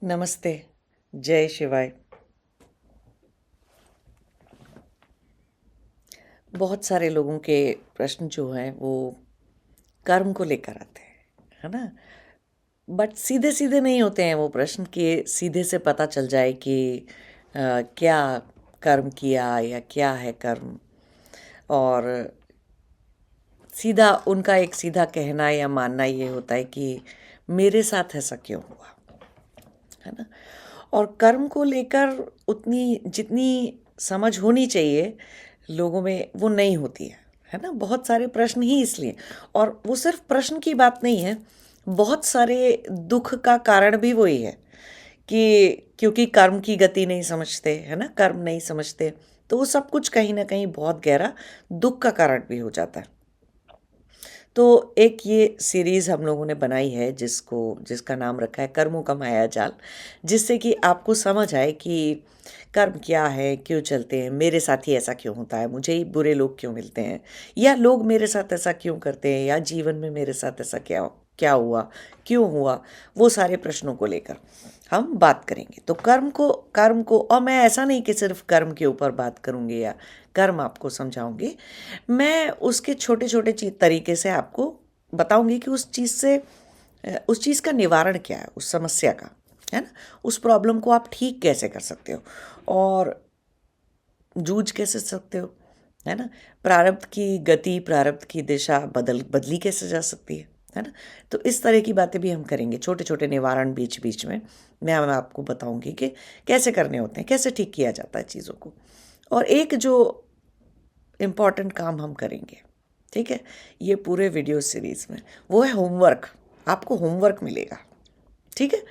नमस्ते। जय शिवाय। बहुत सारे लोगों के प्रश्न जो हैं वो कर्म को लेकर आते हैं, है ना? बट सीधे सीधे नहीं होते हैं वो प्रश्न कि सीधे से पता चल जाए कि क्या कर्म किया या क्या है कर्म। और सीधा उनका एक सीधा कहना या मानना ये होता है कि मेरे साथ ऐसा क्यों हुआ, है ना? और कर्म को लेकर उतनी जितनी समझ होनी चाहिए लोगों में वो नहीं होती है ना? बहुत सारे प्रश्न ही इसलिए। और वो सिर्फ प्रश्न की बात नहीं है, बहुत सारे दुख का कारण भी वही है कि क्योंकि कर्म की गति नहीं समझते, है ना? कर्म नहीं समझते, तो वो सब कुछ कहीं ना कहीं बहुत गहरा दुख का कारण भी हो जाता है। तो एक ये सीरीज़ हम लोगों ने बनाई है जिसका नाम रखा है कर्मों का माया जाल, जिससे कि आपको समझ आए कि कर्म क्या है, क्यों चलते हैं, मेरे साथ ही ऐसा क्यों होता है, मुझे ही बुरे लोग क्यों मिलते हैं, या लोग मेरे साथ ऐसा क्यों करते हैं, या जीवन में मेरे साथ ऐसा क्या क्या हुआ, क्यों हुआ। वो सारे प्रश्नों को लेकर हम बात करेंगे। तो कर्म को और मैं ऐसा नहीं कि सिर्फ कर्म के ऊपर बात करूँगी या कर्म आपको समझाऊंगी। मैं उसके छोटे छोटे तरीके से आपको बताऊंगी कि उस चीज़ का निवारण क्या है, उस समस्या का, है ना? उस प्रॉब्लम को आप ठीक कैसे कर सकते हो और जूझ कैसे सकते हो, है ना? प्रारब्ध की गति, प्रारब्ध की दिशा बदली कैसे जा सकती है ना? तो इस तरह की बातें भी हम करेंगे, छोटे छोटे निवारण बीच बीच में मैं आपको बताऊंगी कि कैसे करने होते हैं, कैसे ठीक किया जाता है चीज़ों को। और एक जो इम्पॉर्टेंट काम हम करेंगे, ठीक है, ये पूरे वीडियो सीरीज़ में, वो है होमवर्क। आपको होमवर्क मिलेगा, ठीक है?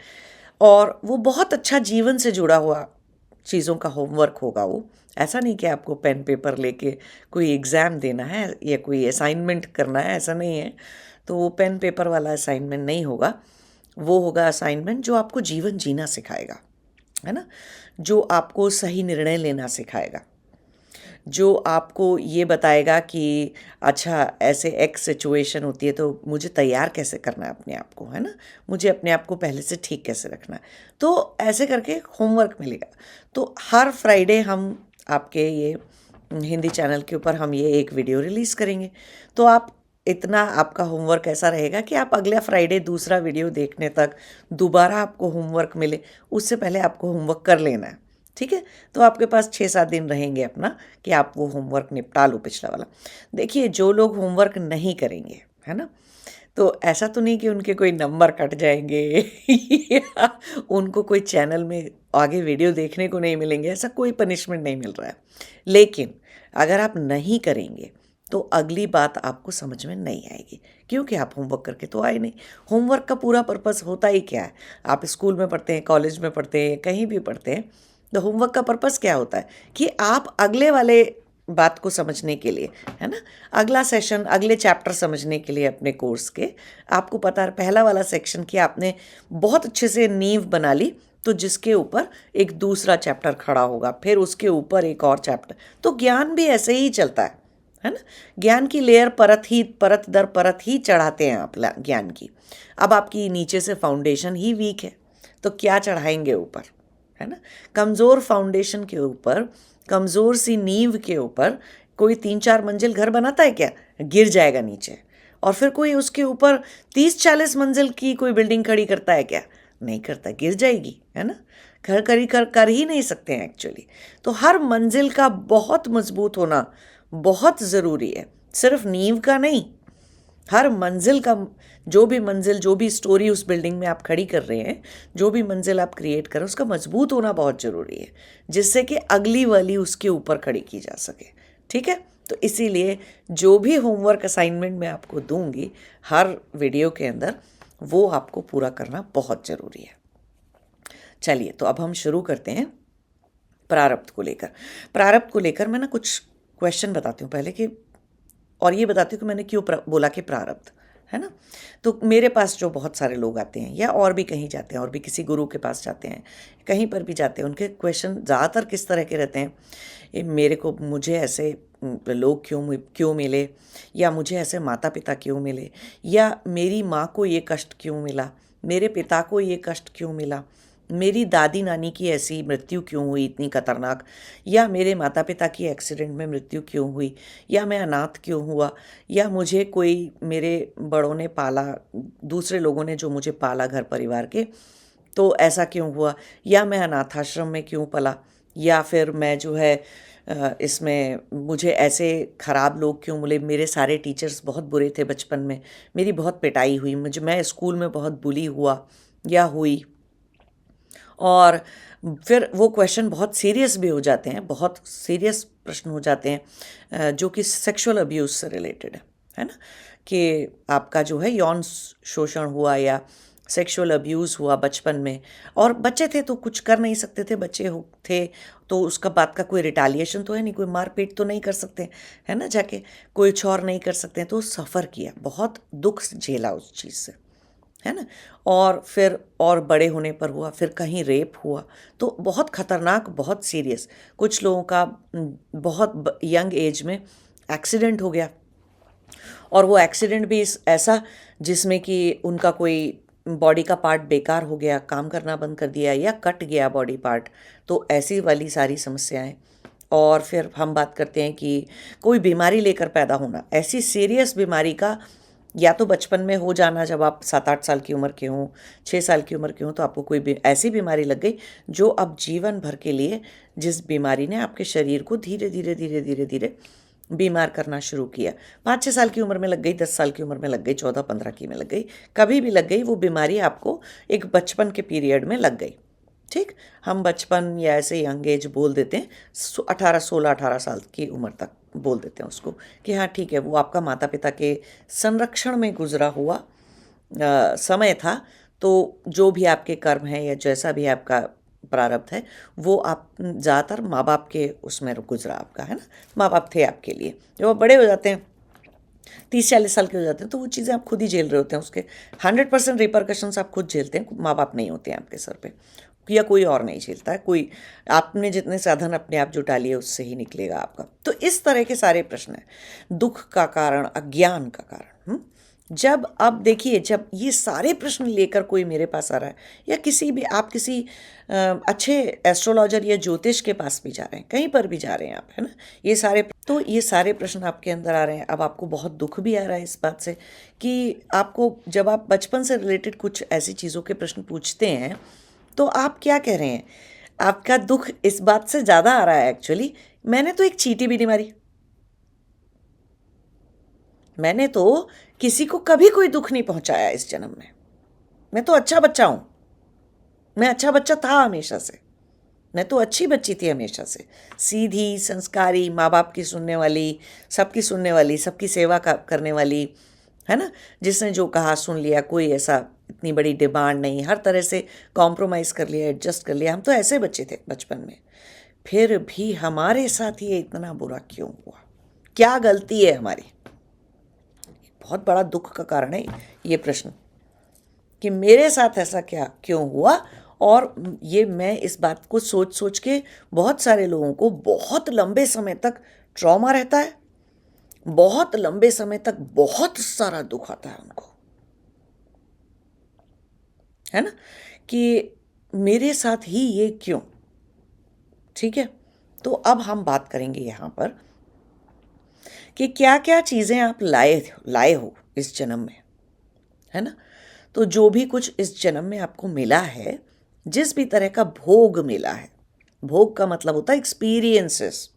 और वो बहुत अच्छा जीवन से जुड़ा हुआ चीज़ों का होमवर्क होगा वो। ऐसा नहीं कि आपको पेन पेपर लेके कोई एग्ज़ाम देना है या कोई असाइनमेंट करना है, ऐसा नहीं है। तो वो पेन पेपर वाला असाइनमेंट नहीं होगा। वो होगा असाइनमेंट जो आपको जीवन जीना सिखाएगा, है ना? जो आपको सही निर्णय लेना सिखाएगा, जो आपको ये बताएगा कि अच्छा ऐसे एक सिचुएशन होती है तो मुझे तैयार कैसे करना है अपने आप को, है ना? मुझे अपने आप को पहले से ठीक कैसे रखना है। तो ऐसे करके होमवर्क मिलेगा। तो हर फ्राइडे हम आपके ये हिंदी चैनल के ऊपर हम ये एक वीडियो रिलीज़ करेंगे। तो आप इतना आपका होमवर्क ऐसा रहेगा कि आप अगला फ्राइडे दूसरा वीडियो देखने तक दोबारा आपको होमवर्क मिले, उससे पहले आपको होमवर्क कर लेना है, ठीक है? तो आपके पास 6-7 दिन रहेंगे अपना कि आप वो होमवर्क निपटा लो पिछला वाला। देखिए जो लोग होमवर्क नहीं करेंगे, है ना? तो ऐसा तो नहीं कि उनके कोई नंबर कट जाएँगे या उनको कोई चैनल में आगे वीडियो देखने को नहीं मिलेंगे, ऐसा कोई पनिशमेंट नहीं मिल रहा है। लेकिन अगर आप नहीं करेंगे तो अगली बात आपको समझ में नहीं आएगी, क्योंकि आप होमवर्क करके तो आए नहीं। होमवर्क का पूरा पर्पस होता ही क्या है? आप स्कूल में पढ़ते हैं, कॉलेज में पढ़ते हैं, कहीं भी पढ़ते हैं, तो होमवर्क का पर्पस क्या होता है कि आप अगले वाले बात को समझने के लिए, है ना? अगला सेशन, अगले चैप्टर समझने के लिए अपने कोर्स के, आपको पता है पहला वाला सेक्शन कि आपने बहुत अच्छे से नींव बना ली, तो जिसके ऊपर एक दूसरा चैप्टर खड़ा होगा, फिर उसके ऊपर एक और चैप्टर। तो ज्ञान भी ऐसे ही चलता है ना? ज्ञान की लेयर परत दर परत ही चढ़ाते हैं आप ज्ञान की। अब आपकी नीचे से फाउंडेशन ही वीक है, तो क्या चढ़ाएंगे ऊपर, है ना? कमज़ोर फाउंडेशन के ऊपर, कमज़ोर सी नींव के ऊपर कोई 3-4 मंजिल घर बनाता है क्या? गिर जाएगा नीचे। और फिर कोई उसके ऊपर 30-40 मंजिल की कोई बिल्डिंग खड़ी करता है क्या? नहीं करता, गिर जाएगी, है ना? घर कर ही नहीं सकते हैं एक्चुअली। तो हर मंजिल का बहुत मजबूत होना बहुत ज़रूरी है, सिर्फ नींव का नहीं। हर मंजिल का, जो भी स्टोरी उस बिल्डिंग में आप खड़ी कर रहे हैं, जो भी मंजिल आप क्रिएट कर रहे हैं, उसका मजबूत होना बहुत ज़रूरी है, जिससे कि अगली वाली उसके ऊपर खड़ी की जा सके, ठीक है? तो इसीलिए जो भी होमवर्क असाइनमेंट मैं आपको दूंगी हर वीडियो के अंदर, वो आपको पूरा करना बहुत ज़रूरी है। चलिए तो अब हम शुरू करते हैं प्रारब्ध को लेकर। प्रारब्ध को लेकर मैं ना कुछ क्वेश्चन बताती हूँ पहले कि, और ये बताती हूँ कि मैंने क्यों बोला कि प्रारब्ध, है ना? तो मेरे पास जो बहुत सारे लोग आते हैं या और भी कहीं जाते हैं, और भी किसी गुरु के पास जाते हैं, कहीं पर भी जाते हैं, उनके क्वेश्चन ज़्यादातर किस तरह के रहते हैं? ये मुझे ऐसे लोग क्यों मिले, या मुझे ऐसे माता पिता क्यों मिले, या मेरी माँ को ये कष्ट क्यों मिला, मेरे पिता को ये कष्ट क्यों मिला, मेरी दादी नानी की ऐसी मृत्यु क्यों हुई इतनी खतरनाक, या मेरे माता पिता की एक्सीडेंट में मृत्यु क्यों हुई, या मैं अनाथ क्यों हुआ, या मुझे कोई मेरे बड़ों ने पाला, दूसरे लोगों ने जो मुझे पाला घर परिवार के, तो ऐसा क्यों हुआ, या मैं अनाथाश्रम में क्यों पला, या फिर मैं जो है इसमें मुझे ऐसे ख़राब लोग क्यों मिले, मेरे सारे टीचर्स बहुत बुरे थे बचपन में, मेरी बहुत पिटाई हुई, मैं स्कूल में बहुत बुली हुआ या हुई। और फिर वो क्वेश्चन बहुत सीरियस भी हो जाते हैं, बहुत सीरियस प्रश्न हो जाते हैं जो कि सेक्सुअल अब्यूज़ से रिलेटेड है ना, कि आपका जो है यौन शोषण हुआ या सेक्सुअल अब्यूज़ हुआ बचपन में, और बच्चे थे तो कुछ कर नहीं सकते थे, बच्चे हो थे तो उसका बात का कोई रिटालिएशन तो है नहीं, कोई मारपीट तो नहीं कर सकते, है ना, जाके कोई और नहीं कर सकते हैं, तो सफ़र किया, बहुत दुख झेला उस चीज़ से, है ना। और फिर और बड़े होने पर हुआ, फिर कहीं रेप हुआ, तो बहुत ख़तरनाक, बहुत सीरियस। कुछ लोगों का बहुत यंग एज में एक्सीडेंट हो गया, और वो एक्सीडेंट भी ऐसा जिसमें कि उनका कोई बॉडी का पार्ट बेकार हो गया, काम करना बंद कर दिया, या कट गया बॉडी पार्ट, तो ऐसी वाली सारी समस्याएं। और फिर हम बात करते हैं कि कोई बीमारी लेकर पैदा होना, ऐसी सीरियस बीमारी का या तो बचपन में हो जाना, जब आप 7-8 साल की उम्र के हों, 6 साल की उम्र के हों, तो आपको कोई ऐसी बीमारी लग गई जो अब जीवन भर के लिए, जिस बीमारी ने आपके शरीर को धीरे धीरे धीरे धीरे धीरे बीमार करना शुरू किया। 5-6 साल की उम्र में लग गई, 10 साल की उम्र में लग गई, 14-15 की में लग गई, कभी भी लग गई, वो बीमारी आपको एक बचपन के पीरियड में लग गई। ठीक, हम बचपन या ऐसे यंग एज बोल देते हैं, 16-18 साल की उम्र तक बोल देते हैं उसको, कि हाँ ठीक है, वो आपका माता पिता के संरक्षण में गुजरा हुआ समय था। तो जो भी आपके कर्म हैं या जैसा भी आपका प्रारब्ध है, वो आप ज़्यादातर माँ बाप के उसमें गुजरा आपका, है ना, माँ बाप थे आपके लिए। जब आप बड़े हो जाते हैं, 30-40 साल के हो जाते हैं, तो वो चीज़ें आप खुद ही झेल रहे होते हैं, उसके 100% रिपरकशंस आप खुद झेलते हैं, माँ बाप नहीं होते हैं आपके सर पे, या कोई और नहीं झेलता है, कोई आपने जितने साधन अपने आप जुटा लिए उससे ही निकलेगा आपका। तो इस तरह के सारे प्रश्न हैं, दुख का कारण, अज्ञान का कारण। जब अब देखिए, जब ये सारे प्रश्न लेकर कोई मेरे पास आ रहा है, या किसी भी आप किसी अच्छे एस्ट्रोलॉजर या ज्योतिष के पास भी जा रहे हैं, कहीं पर भी जा रहे हैं आप, है ना, ये सारे प्रश्न आपके अंदर आ रहे हैं। अब आपको बहुत दुख भी आ रहा है इस बात से कि आपको, जब आप बचपन से रिलेटेड कुछ ऐसी चीज़ों के प्रश्न पूछते हैं, तो आप क्या कह रहे हैं, आपका दुख इस बात से ज़्यादा आ रहा है एक्चुअली, मैंने तो एक चींटी भी नहीं मारी, मैंने तो किसी को कभी कोई दुख नहीं पहुंचाया इस जन्म में, मैं तो अच्छा बच्चा हूं, मैं अच्छा बच्चा था हमेशा से, मैं तो अच्छी बच्ची थी हमेशा से, सीधी, संस्कारी, माँ बाप की सुनने वाली, सबकी सुनने वाली, सबकी सेवा करने वाली, है ना, जिसने जो कहा सुन लिया, कोई ऐसा इतनी बड़ी डिमांड नहीं, हर तरह से कॉम्प्रोमाइज़ कर लिया, एडजस्ट कर लिया। हम तो ऐसे बच्चे थे बचपन में, फिर भी हमारे साथ ये इतना बुरा क्यों हुआ, क्या गलती है हमारी? बहुत बड़ा दुख का कारण है ये प्रश्न, कि मेरे साथ ऐसा क्या क्यों हुआ। और ये मैं इस बात को सोच सोच के, बहुत सारे लोगों को बहुत लंबे समय तक ट्रॉमा रहता है, बहुत लंबे समय तक बहुत सारा दुख आता है उनको, है ना, कि मेरे साथ ही ये क्यों। ठीक है, तो अब हम बात करेंगे यहाँ पर कि क्या क्या चीज़ें आप लाए हो इस जन्म में, है ना। तो जो भी कुछ इस जन्म में आपको मिला है, जिस भी तरह का भोग मिला है, भोग का मतलब होता है एक्सपीरियंसेस।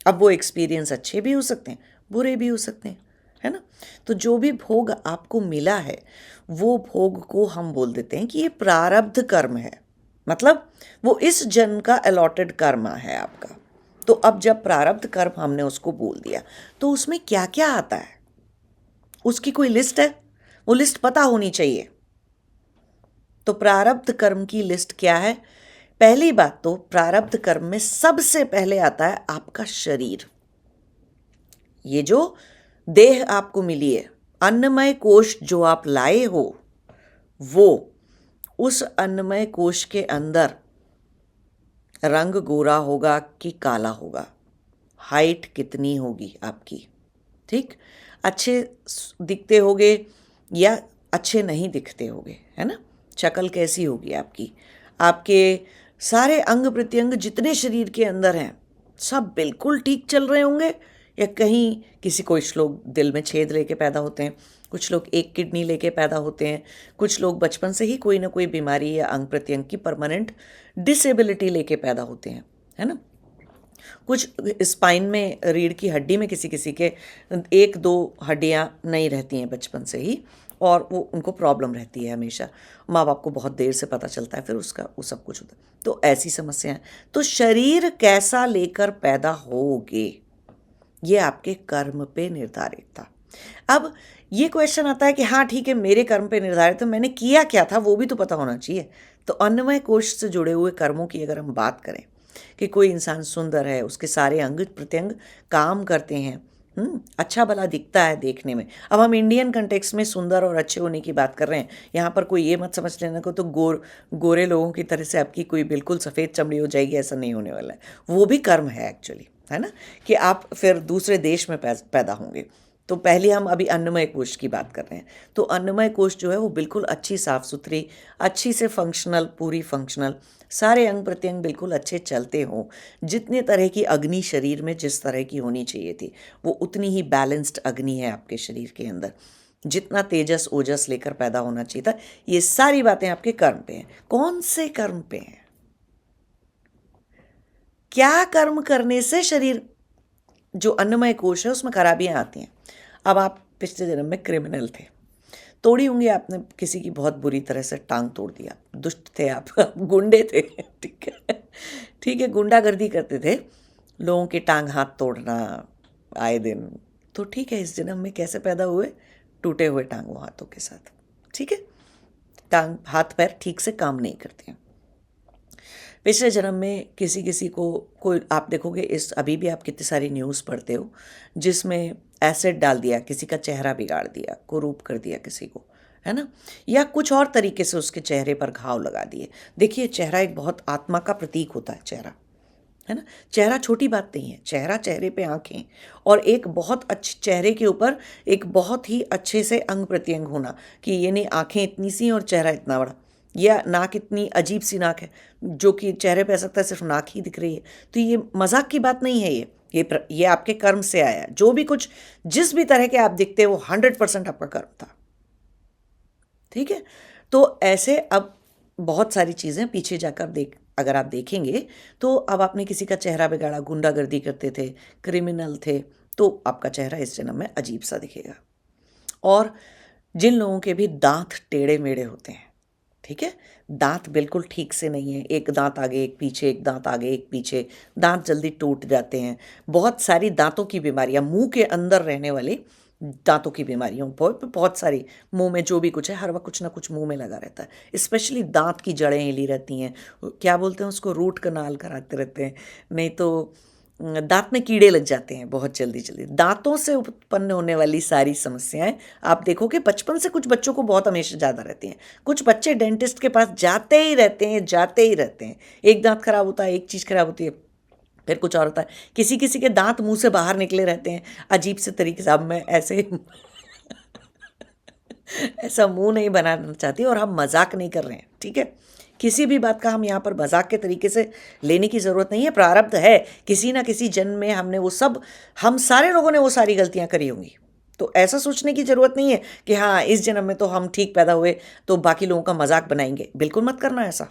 अब वो एक्सपीरियंस अच्छे भी हो सकते हैं, बुरे भी हो सकते हैं, है ना। तो जो भी भोग आपको मिला है, वो भोग को हम बोल देते हैं कि ये प्रारब्ध कर्म है, मतलब वो इस जन्म का अलॉटेड कर्म है आपका। तो अब जब प्रारब्ध कर्म हमने उसको बोल दिया, तो उसमें क्या क्या आता है, उसकी कोई लिस्ट है, वो लिस्ट पता होनी चाहिए। तो प्रारब्ध कर्म की लिस्ट क्या है? पहली बात तो, प्रारब्ध कर्म में सबसे पहले आता है आपका शरीर। ये जो देह आपको मिली है, अन्नमय कोश जो आप लाए हो, वो उस अन्नमय कोश के अंदर रंग गोरा होगा कि काला होगा, हाइट कितनी होगी आपकी, ठीक, अच्छे दिखते होगे या अच्छे नहीं दिखते होगे, है ना, शक्ल कैसी होगी आपकी, आपके सारे अंग प्रत्यंग जितने शरीर के अंदर हैं सब बिल्कुल ठीक चल रहे होंगे, या कहीं कुछ लोग दिल में छेद लेके पैदा होते हैं, कुछ लोग एक किडनी लेके पैदा होते हैं, कुछ लोग बचपन से ही कोई ना कोई बीमारी या अंग प्रत्यंग की परमानेंट डिसेबिलिटी लेके पैदा होते हैं, है ना। कुछ स्पाइन में, रीढ़ की हड्डी में किसी किसी के एक दो हड्डियां नहीं रहती हैं बचपन से ही, और वो उनको प्रॉब्लम रहती है हमेशा, माँ बाप को बहुत देर से पता चलता है, फिर उसका वो सब कुछ होता है। तो ऐसी समस्याएं, तो शरीर कैसा लेकर पैदा होगे ये आपके कर्म पे निर्धारित था। अब ये क्वेश्चन आता है कि हाँ ठीक है, मेरे कर्म पे निर्धारित, तो मैंने किया क्या था वो भी तो पता होना चाहिए। तो अन्नमय कोश से जुड़े हुए कर्मों की अगर हम बात करें कि कोई इंसान सुंदर है, उसके सारे अंग प्रत्यंग काम करते हैं, अच्छा भला दिखता है देखने में। अब हम इंडियन कंटेक्स्ट में सुंदर और अच्छे होने की बात कर रहे हैं, यहाँ पर कोई ये मत समझ लेना को तो गोरे लोगों की तरह से आपकी कोई बिल्कुल सफ़ेद चमड़ी हो जाएगी, ऐसा नहीं होने वाला है। वो भी कर्म है एक्चुअली, है ना, कि आप फिर दूसरे देश में पैदा होंगे। तो पहले हम अभी अन्नमय कोश की बात कर रहे हैं। तो अन्नमय कोश जो है वो बिल्कुल अच्छी, साफ सुथरी, अच्छी से फंक्शनल, पूरी फंक्शनल, सारे अंग प्रत्यंग बिल्कुल अच्छे चलते हों, जितने तरह की अग्नि शरीर में जिस तरह की होनी चाहिए थी वो उतनी ही बैलेंस्ड अग्नि है आपके शरीर के अंदर, जितना तेजस ओजस लेकर पैदा होना चाहिए था। ये सारी बातें आपके कर्म पे हैं। कौन से कर्म पे हैं? क्या कर्म करने से शरीर, जो अन्नमय कोश है उसमें खराबियां आती हैं। अब आप पिछले जन्म में क्रिमिनल थे, तोड़ी होंगी आपने, किसी की बहुत बुरी तरह से टांग तोड़ दिया, दुष्ट थे आप गुंडे थे, ठीक है, ठीक है, गुंडागर्दी करते थे, लोगों की टांग हाथ तोड़ना आए दिन। तो ठीक है, इस जन्म में कैसे पैदा हुए? टूटे हुए टांगों हाथों के साथ, ठीक है, टांग हाथ पैर ठीक से काम नहीं करते हैं। पिछले जन्म में किसी किसी को, कोई आप देखोगे, इस अभी भी आप कितनी सारी न्यूज़ पढ़ते हो जिसमें एसिड डाल दिया, किसी का चेहरा बिगाड़ दिया, कुरूप कर दिया किसी को, है ना, या कुछ और तरीके से उसके चेहरे पर घाव लगा दिए। देखिए, चेहरा एक बहुत आत्मा का प्रतीक होता है, चेहरा, है ना। चेहरा छोटी बात नहीं है, चेहरा, चेहरे पे आंखें, और एक बहुत अच्छे चेहरे के ऊपर एक बहुत ही अच्छे से अंग प्रत्यंग होना, कि ये नहीं आंखें इतनी सी और चेहरा इतना बड़ा, या नाक इतनी अजीब सी नाक है जो कि चेहरे पे ऐसा लगता है सिर्फ नाक ही दिख रही है। तो ये मजाक की बात नहीं है, ये आपके कर्म से आया है। जो भी कुछ, जिस भी तरह के आप दिखते हो वो 100% आपका कर्म था, ठीक है। तो ऐसे अब बहुत सारी चीज़ें पीछे जाकर अगर आप देखेंगे तो अब आपने किसी का चेहरा बिगाड़ा, गुंडागर्दी करते थे, क्रिमिनल थे, तो आपका चेहरा इस जन्म में अजीब सा दिखेगा। और जिन लोगों के भी दांत टेढ़े मेढ़े होते हैं, ठीक है, दांत बिल्कुल ठीक से नहीं है, एक दांत आगे एक पीछे, एक दांत आगे एक पीछे, दांत जल्दी टूट जाते हैं, बहुत सारी दांतों की बीमारियां, मुंह के अंदर रहने वाली दांतों की बीमारियों, बहुत बहुत सारी, मुंह में जो भी कुछ है हर वक्त कुछ ना कुछ मुंह में लगा रहता है। स्पेशली दांत की जड़ें हिली रहती हैं, क्या बोलते हैं उसको, रूट कनाल कराते रहते हैं, नहीं तो दांत में कीड़े लग जाते हैं बहुत जल्दी जल्दी। दांतों से उत्पन्न होने वाली सारी समस्याएं आप देखोगे बचपन से कुछ बच्चों को बहुत हमेशा ज़्यादा रहती हैं। कुछ बच्चे डेंटिस्ट के पास जाते ही रहते हैं, जाते ही रहते हैं, एक दांत खराब होता है, एक चीज़ खराब होती है, फिर कुछ और होता है। किसी किसी के दांत मुंह से बाहर निकले रहते हैं अजीब से तरीके से। अब मैं ऐसे ऐसा मुंह नहीं बनाना चाहती, और हम मजाक नहीं कर रहे हैं, ठीक है। किसी भी बात का हम यहाँ पर मजाक के तरीके से लेने की ज़रूरत नहीं है। प्रारब्ध है, किसी ना किसी जन्म में हमने वो सब, हम सारे लोगों ने वो सारी गलतियाँ करी होंगी। तो ऐसा सोचने की ज़रूरत नहीं है कि हाँ इस जन्म में तो हम ठीक पैदा हुए तो बाकी लोगों का मजाक बनाएंगे, बिल्कुल मत करना ऐसा।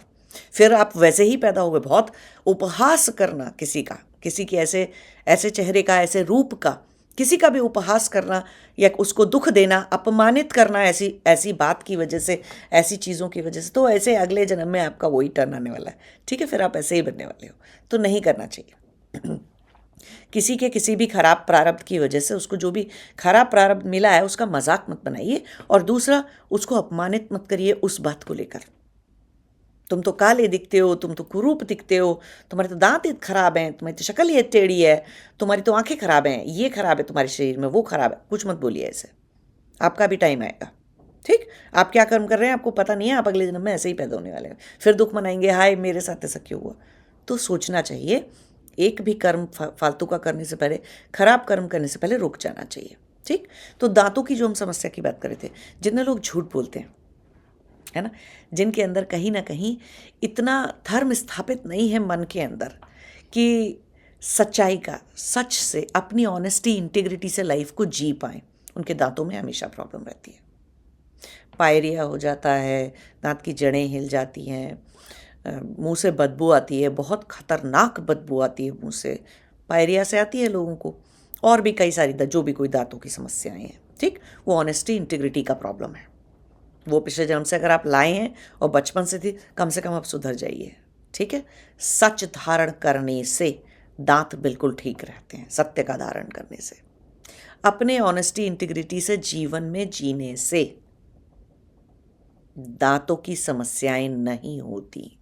फिर आप वैसे ही पैदा हुए। बहुत उपहास करना किसी का, किसी के ऐसे ऐसे चेहरे का, ऐसे रूप का, किसी का भी उपहास करना या उसको दुख देना, अपमानित करना ऐसी ऐसी बात की वजह से, ऐसी चीज़ों की वजह से, तो ऐसे अगले जन्म में आपका वही टर्न आने वाला है, ठीक है। फिर आप ऐसे ही बनने वाले हो, तो नहीं करना चाहिए। किसी के किसी भी खराब प्रारब्ध की वजह से, उसको जो भी खराब प्रारब्ध मिला है उसका मजाक मत बनाइए, और दूसरा उसको अपमानित मत करिए उस बात को लेकर। तुम तो काले दिखते हो, तुम तो कुरूप दिखते हो, तुम्हारे तो दांत खराब हैं, तुम्हारी तो शक्ल ही टेढ़ी है, तुम्हारी तो आंखें खराब हैं, ये खराब है तुम्हारे शरीर में, वो खराब है, कुछ मत बोलिए ऐसे। आपका भी टाइम आएगा, ठीक। आप क्या कर्म कर रहे हैं आपको पता नहीं है, आप अगले जन्म में ऐसे ही पैदा होने वाले हैं, फिर दुख मनाएंगे, हाय मेरे साथ ऐसा क्यों हुआ। तो सोचना चाहिए, एक भी कर्म फालतू का करने से पहले, खराब कर्म करने से पहले रुक जाना चाहिए, ठीक। तो दांतों की जो हम समस्या की बात कर रहे थे, जितने लोग झूठ बोलते हैं, है ना, जिनके अंदर कहीं ना कहीं इतना धर्म स्थापित नहीं है मन के अंदर कि सच्चाई का, सच से, अपनी ऑनेस्टी इंटीग्रिटी से लाइफ को जी पाएं, उनके दांतों में हमेशा प्रॉब्लम रहती है। पायरिया हो जाता है, दांत की जड़ें हिल जाती हैं, मुंह से बदबू आती है, बहुत खतरनाक बदबू आती है मुंह से, पायरिया से आती है लोगों को, और भी कई सारी जो भी कोई दांतों की समस्याएं हैं, ठीक, वो ऑनेस्टी इंटीग्रिटी का प्रॉब्लम है। वो पिछले जन्म से अगर आप लाए हैं और बचपन से थी, कम से कम आप सुधर जाइए, ठीक है। सच धारण करने से दांत बिल्कुल ठीक रहते हैं, सत्य का धारण करने से, अपने ऑनेस्टी इंटीग्रिटी से जीवन में जीने से दांतों की समस्याएं नहीं होती।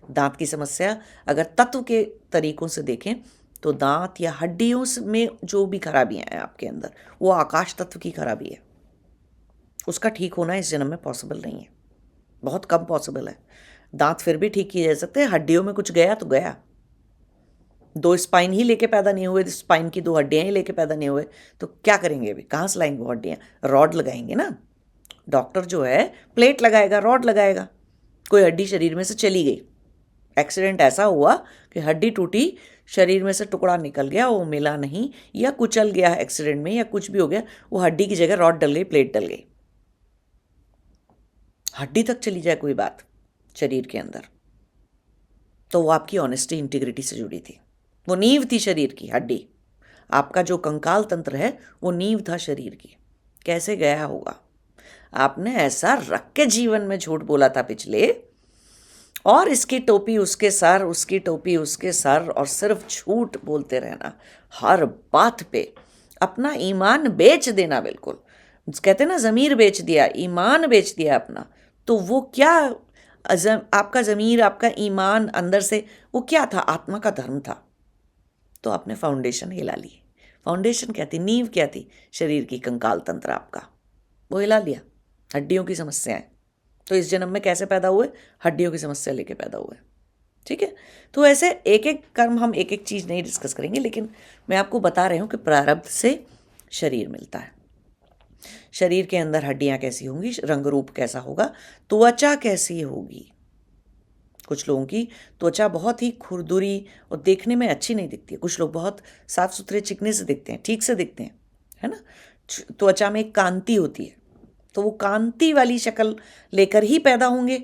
दांत की समस्या अगर तत्व के तरीकों से देखें तो दांत या हड्डियों में जो भी खराबियां हैं आपके अंदर, वो आकाश तत्व की खराबी है। उसका ठीक होना इस जन्म में पॉसिबल नहीं है, बहुत कम पॉसिबल है। दांत फिर भी ठीक किए जा सकते हैं, हड्डियों में कुछ गया तो गया। 2 स्पाइन ही लेके पैदा नहीं हुए, स्पाइन की 2 हड्डियां ही लेके पैदा नहीं हुए, तो क्या करेंगे अभी, कहाँ से लाएंगे वो हड्डियां? रॉड लगाएंगे ना, डॉक्टर जो है प्लेट लगाएगा, रॉड लगाएगा। कोई हड्डी शरीर में से चली गई, एक्सीडेंट ऐसा हुआ कि हड्डी टूटी, शरीर में से टुकड़ा निकल गया, वो मिला नहीं, या कुचल गया एक्सीडेंट में, या कुछ भी हो गया, वो हड्डी की जगह रॉड डल गई, प्लेट डल गई, हड्डी तक चली जाए कोई बात शरीर के अंदर, तो वो आपकी ऑनेस्टी इंटीग्रिटी से जुड़ी थी, वो नींव थी शरीर की। हड्डी, आपका जो कंकाल तंत्र है वो नींव था शरीर की। कैसे गया होगा? आपने ऐसा रख के जीवन में झूठ बोला था पिछले, और इसकी टोपी उसके सर, उसकी टोपी उसके सर, और सिर्फ झूठ बोलते रहना हर बात पे, अपना ईमान बेच देना। बिल्कुल कहते ना, ज़मीर बेच दिया, ईमान बेच दिया अपना। तो वो क्या, आपका ज़मीर, आपका ईमान अंदर से वो क्या था? आत्मा का धर्म था। तो आपने फाउंडेशन हिला ली। फाउंडेशन क्या थी? नींव क्या थी? शरीर की कंकाल तंत्र आपका, वो हिला लिया। हड्डियों की समस्याएं, तो इस जन्म में कैसे पैदा हुए? हड्डियों की समस्या लेके पैदा हुए, ठीक है। तो ऐसे एक एक कर्म, हम एक एक चीज़ नहीं डिस्कस करेंगे, लेकिन मैं आपको बता रही हूँ कि प्रारब्ध से शरीर मिलता है। शरीर के अंदर हड्डियाँ कैसी होंगी, रंग रूप कैसा होगा, त्वचा कैसी होगी। कुछ लोगों की त्वचा बहुत ही खुरदुरी और देखने में अच्छी नहीं दिखती है, कुछ लोग बहुत साफ सुथरे चिकने से दिखते हैं, ठीक से दिखते हैं, है ना। त्वचा में एक कांति होती है, तो वो कांति वाली शक्ल लेकर ही पैदा होंगे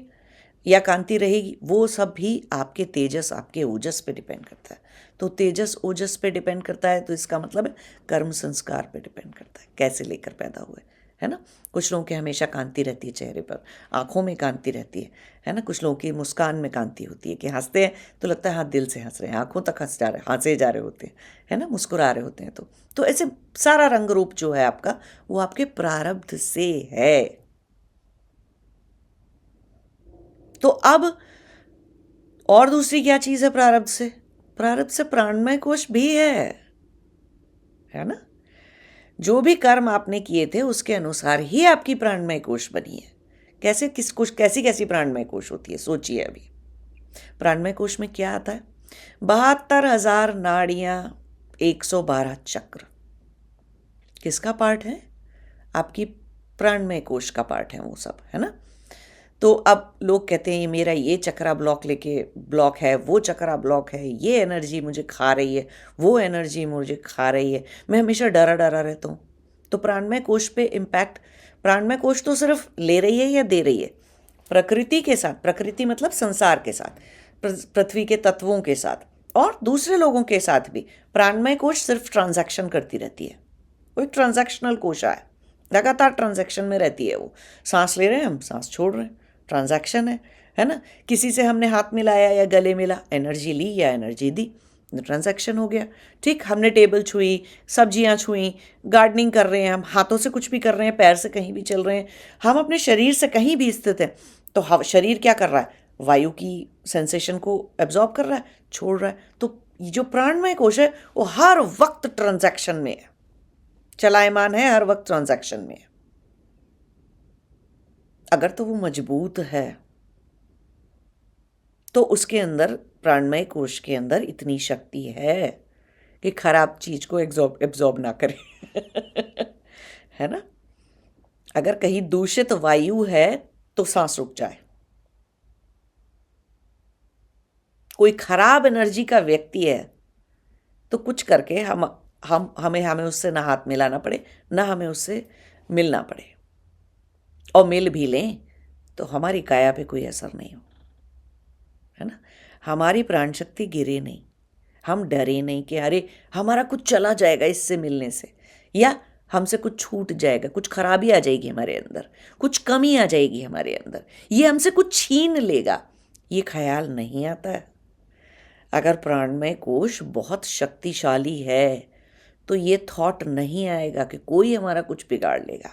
या कांति रहेगी, वो सब भी आपके तेजस, आपके ओजस पे डिपेंड करता है। तो तेजस ओजस पे डिपेंड करता है, तो इसका मतलब है कर्म संस्कार पे डिपेंड करता है, कैसे लेकर पैदा हुए, है ना। कुछ लोगों की हमेशा कांति रहती है चेहरे पर, आंखों में कांति रहती है ना। कुछ लोगों की मुस्कान में कांति होती है कि हंसते हैं तो लगता है हाँ दिल से हंस रहे हैं, आंखों तक हंसे जा रहे होते हैं, है ना, मुस्कुरा रहे होते हैं। तो ऐसे सारा रंग रूप जो है आपका, वो आपके प्रारब्ध से है। तो अब और दूसरी क्या चीज है प्रारब्ध से? प्रारब्ध से प्राणमय कोश भी है ना। जो भी कर्म आपने किए थे उसके अनुसार ही आपकी प्राणमय कोश बनी है। कैसे, किस कुछ, कैसी कैसी प्राणमय कोश होती है, सोचिए अभी। प्राणमय कोश में क्या आता है? 72,000 नाड़ियां, 112 चक्र। किसका पार्ट है? आपकी प्राणमय कोश का पार्ट है वो सब, है ना। तो अब लोग कहते हैं ये मेरा ये चक्रा ब्लॉक है, वो चक्रा ब्लॉक है, ये एनर्जी मुझे खा रही है, वो एनर्जी मुझे खा रही है, मैं हमेशा डरा डरा रहता हूँ। तो प्राणमय कोश पे इम्पैक्ट, प्राणमय कोश तो सिर्फ ले रही है या दे रही है? प्रकृति के साथ, प्रकृति मतलब संसार के साथ, पृथ्वी के तत्वों के साथ और दूसरे लोगों के साथ भी प्राणमय कोश सिर्फ ट्रांजैक्शन करती रहती है। वो एक ट्रांजैक्शनल कोशा है, लगातार ट्रांजैक्शन में रहती है। वो सांस ले रहे हैं, हम सांस छोड़ रहे हैं, ट्रांजैक्शन है ना। किसी से हमने हाथ मिलाया या गले मिला, एनर्जी ली या एनर्जी दी, ट्रांजैक्शन हो गया, ठीक। हमने टेबल छुई, सब्जियां छुई, गार्डनिंग कर रहे हैं, हम हाथों से कुछ भी कर रहे हैं, पैर से कहीं भी चल रहे हैं, हम अपने शरीर से कहीं भी स्थित हैं, तो शरीर क्या कर रहा है? वायु की सेंसेशन को एब्जॉर्ब कर रहा है, छोड़ रहा है। तो ये जो प्राणमय कोश है वो हर वक्त ट्रांजैक्शन में है, चलायमान है, हर वक्त ट्रांजैक्शन में है। अगर तो वो मजबूत है तो उसके अंदर, प्राणमय कोश के अंदर इतनी शक्ति है कि खराब चीज को एब्जॉर्ब ना करे है ना। अगर कहीं दूषित वायु है तो सांस रुक जाए। कोई खराब एनर्जी का व्यक्ति है तो कुछ करके हमें उससे ना हाथ मिलाना पड़े, ना हमें उससे मिलना पड़े, और मिल भी लें तो हमारी काया पे कोई असर नहीं हो, है ना। हमारी प्राण शक्ति गिरे नहीं, हम डरे नहीं कि अरे हमारा कुछ चला जाएगा इससे मिलने से, या हमसे कुछ छूट जाएगा, कुछ खराबी आ जाएगी हमारे अंदर, कुछ कमी आ जाएगी हमारे अंदर, ये हमसे कुछ छीन लेगा, ये ख्याल नहीं आता है। अगर प्राणमय कोश बहुत शक्तिशाली है तो ये थॉट नहीं आएगा कि कोई हमारा कुछ बिगाड़ लेगा।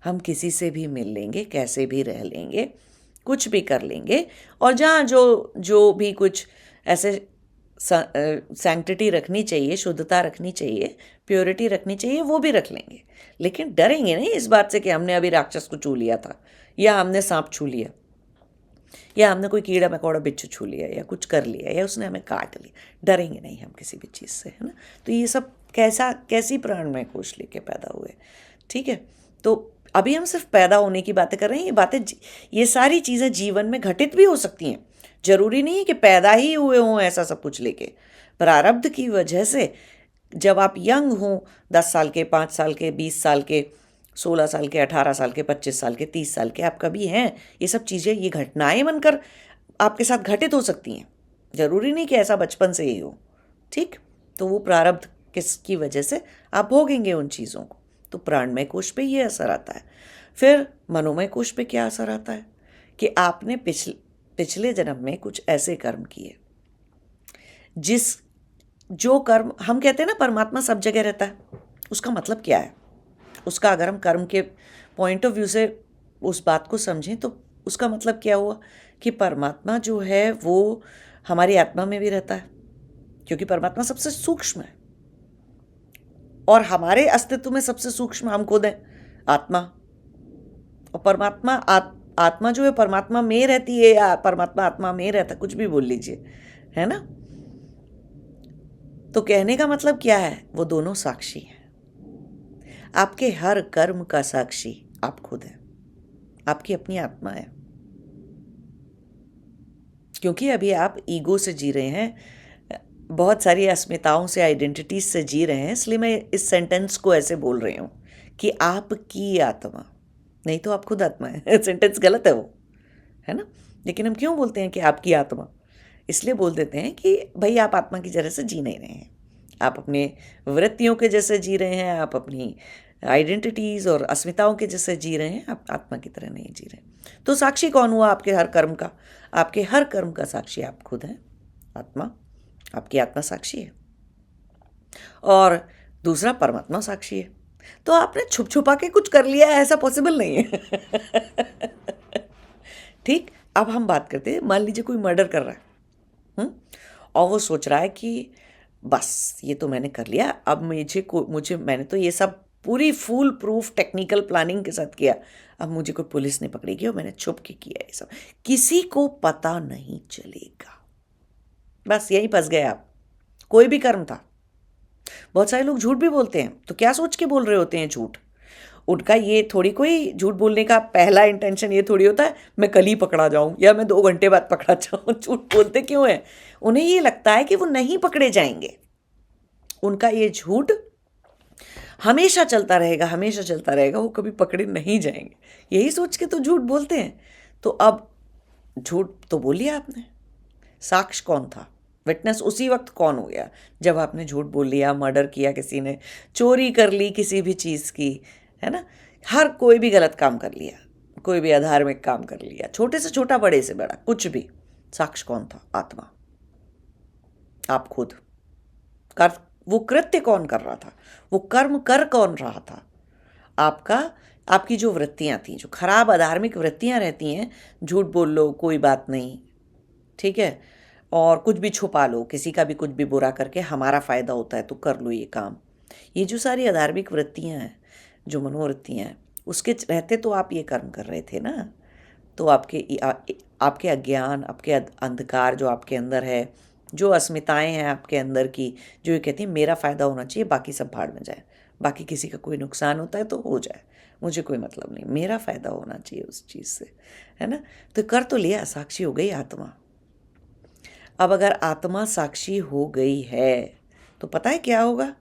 हम किसी से भी मिल लेंगे, कैसे भी रह लेंगे, कुछ भी कर लेंगे, और जहाँ जो जो भी कुछ ऐसे सैंक्टिटी रखनी चाहिए, शुद्धता रखनी चाहिए, प्योरिटी रखनी चाहिए, वो भी रख लेंगे। लेकिन डरेंगे नहीं इस बात से कि हमने अभी राक्षस को छू लिया था, या हमने सांप छू लिया, या हमने कोई कीड़ा मकोड़ा बिच्छू छू लिया, या कुछ कर लिया, या उसने हमें काट लिया। डरेंगे नहीं हम किसी भी चीज़ से, है ना। तो ये सब कैसी प्राणमय कोश लेके पैदा हुए, ठीक है। तो अभी हम सिर्फ पैदा होने की बातें कर रहे हैं। ये सारी चीज़ें जीवन में घटित भी हो सकती हैं। जरूरी नहीं है कि पैदा ही हुए हों ऐसा सब कुछ लेके। प्रारब्ध की वजह से जब आप यंग हों, 10 साल के, 5 साल के, 20 साल के, 16 साल के, 18 साल के, 25 साल के, 30 साल के, आप कभी हैं, ये सब चीज़ें, ये घटनाएं बनकर आपके साथ घटित हो सकती हैं। जरूरी नहीं कि ऐसा बचपन से ही हो, ठीक। तो वो प्रारब्ध किसकी वजह से आप भोगेंगे उन चीज़ों को। तो प्राणमय कोश पे ये असर आता है। फिर मनोमय कोश पे क्या असर आता है कि आपने पिछले जन्म में कुछ ऐसे कर्म किए, जो कर्म हम कहते हैं ना परमात्मा सब जगह रहता है, उसका मतलब क्या है उसका, अगर हम कर्म के पॉइंट ऑफ व्यू से उस बात को समझें तो उसका मतलब क्या हुआ कि परमात्मा जो है वो हमारी आत्मा में भी रहता है, क्योंकि परमात्मा सबसे सूक्ष्म है, और हमारे अस्तित्व में सबसे सूक्ष्म हम खुद हैं, आत्मा। और परमात्मा आत्मा जो है परमात्मा में रहती है, या परमात्मा आत्मा में रहता है, कुछ भी बोल लीजिए, है ना। तो कहने का मतलब क्या है, वो दोनों साक्षी हैं। आपके हर कर्म का साक्षी आप खुद हैं, आपकी अपनी आत्मा है। क्योंकि अभी आप ईगो से जी रहे हैं, बहुत सारी अस्मिताओं से, आइडेंटिटीज से जी रहे हैं, इसलिए मैं इस सेंटेंस को ऐसे बोल रही हूँ कि आपकी आत्मा, नहीं तो आप खुद आत्मा है। सेंटेंस गलत है वो, है ना। लेकिन हम क्यों बोलते हैं कि आपकी आत्मा, इसलिए बोल देते हैं कि भाई आप आत्मा की तरह से जी नहीं रहे हैं, आप अपने वृत्तियों के जैसे जी रहे हैं, आप अपनी आइडेंटिटीज़ और अस्मिताओं के जैसे जी रहे हैं, आप आत्मा की तरह नहीं जी रहे। तो साक्षी कौन हुआ आपके हर कर्म का? आपके हर कर्म का साक्षी आप खुद हैं, आत्मा। आपकी आत्मा साक्षी है, और दूसरा परमात्मा साक्षी है। तो आपने छुप छुपा के कुछ कर लिया है, ऐसा पॉसिबल नहीं है। ठीक। अब हम बात करते हैं, मान लीजिए कोई मर्डर कर रहा है, और वो सोच रहा है कि बस ये तो मैंने कर लिया, अब मैंने तो ये सब पूरी फुल प्रूफ टेक्निकल प्लानिंग के साथ किया, अब मुझे कोई पुलिस नहीं पकड़ेगी, और मैंने छुप के किया ये सब, किसी को पता नहीं चलेगा, बस यहीं फंस गए आप। कोई भी कर्म था। बहुत सारे लोग झूठ भी बोलते हैं, तो क्या सोच के बोल रहे होते हैं झूठ? उनका ये थोड़ी, कोई झूठ बोलने का पहला इंटेंशन ये थोड़ी होता है मैं कल ही पकड़ा जाऊं, या मैं 2 घंटे बाद पकड़ा जाऊं। झूठ बोलते क्यों है? उन्हें ये लगता है कि वो नहीं पकड़े जाएंगे, उनका ये झूठ हमेशा चलता रहेगा, हमेशा चलता रहेगा, वो कभी पकड़े नहीं जाएंगे, यही सोच के तो झूठ बोलते हैं। तो अब झूठ तो बोलिए आपने, साक्ष्य कौन था? विटनेस उसी वक्त कौन हो गया जब आपने झूठ बोल लिया, मर्डर किया, किसी ने चोरी कर ली किसी भी चीज़ की, है ना। हर कोई भी गलत काम कर लिया, कोई भी अधार्मिक काम कर लिया, छोटे से छोटा, बड़े से बड़ा, कुछ भी। साक्ष्य कौन था? आत्मा, आप खुद। कर वो कृत्य कौन कर रहा था? वो कर्म कर कौन रहा था? आपकी जो वृत्तियां थी, जो खराब अधार्मिक वृत्तियां रहती हैं, झूठ बोल लो कोई बात नहीं, ठीक है, और कुछ भी छुपा लो, किसी का भी कुछ भी बुरा करके हमारा फ़ायदा होता है तो कर लो ये काम, ये जो सारी अधार्मिक वृत्तियां हैं, जो मनोवृत्तियां हैं, उसके रहते तो आप ये कर्म कर रहे थे ना। तो आपके अज्ञान, आपके अंधकार जो आपके अंदर है, जो अस्मिताएं हैं आपके अंदर की, जो ये कहती हैं मेरा फ़ायदा होना चाहिए, बाकी सब भाड़ में जाए, बाकी किसी का कोई नुकसान होता है तो हो जाए, मुझे कोई मतलब नहीं, मेरा फ़ायदा होना चाहिए उस चीज़ से, है ना। तो कर तो लिया, साक्षी हो गई आत्मा। अब अगर आत्मा साक्षी हो गई है तो पता है क्या होगा?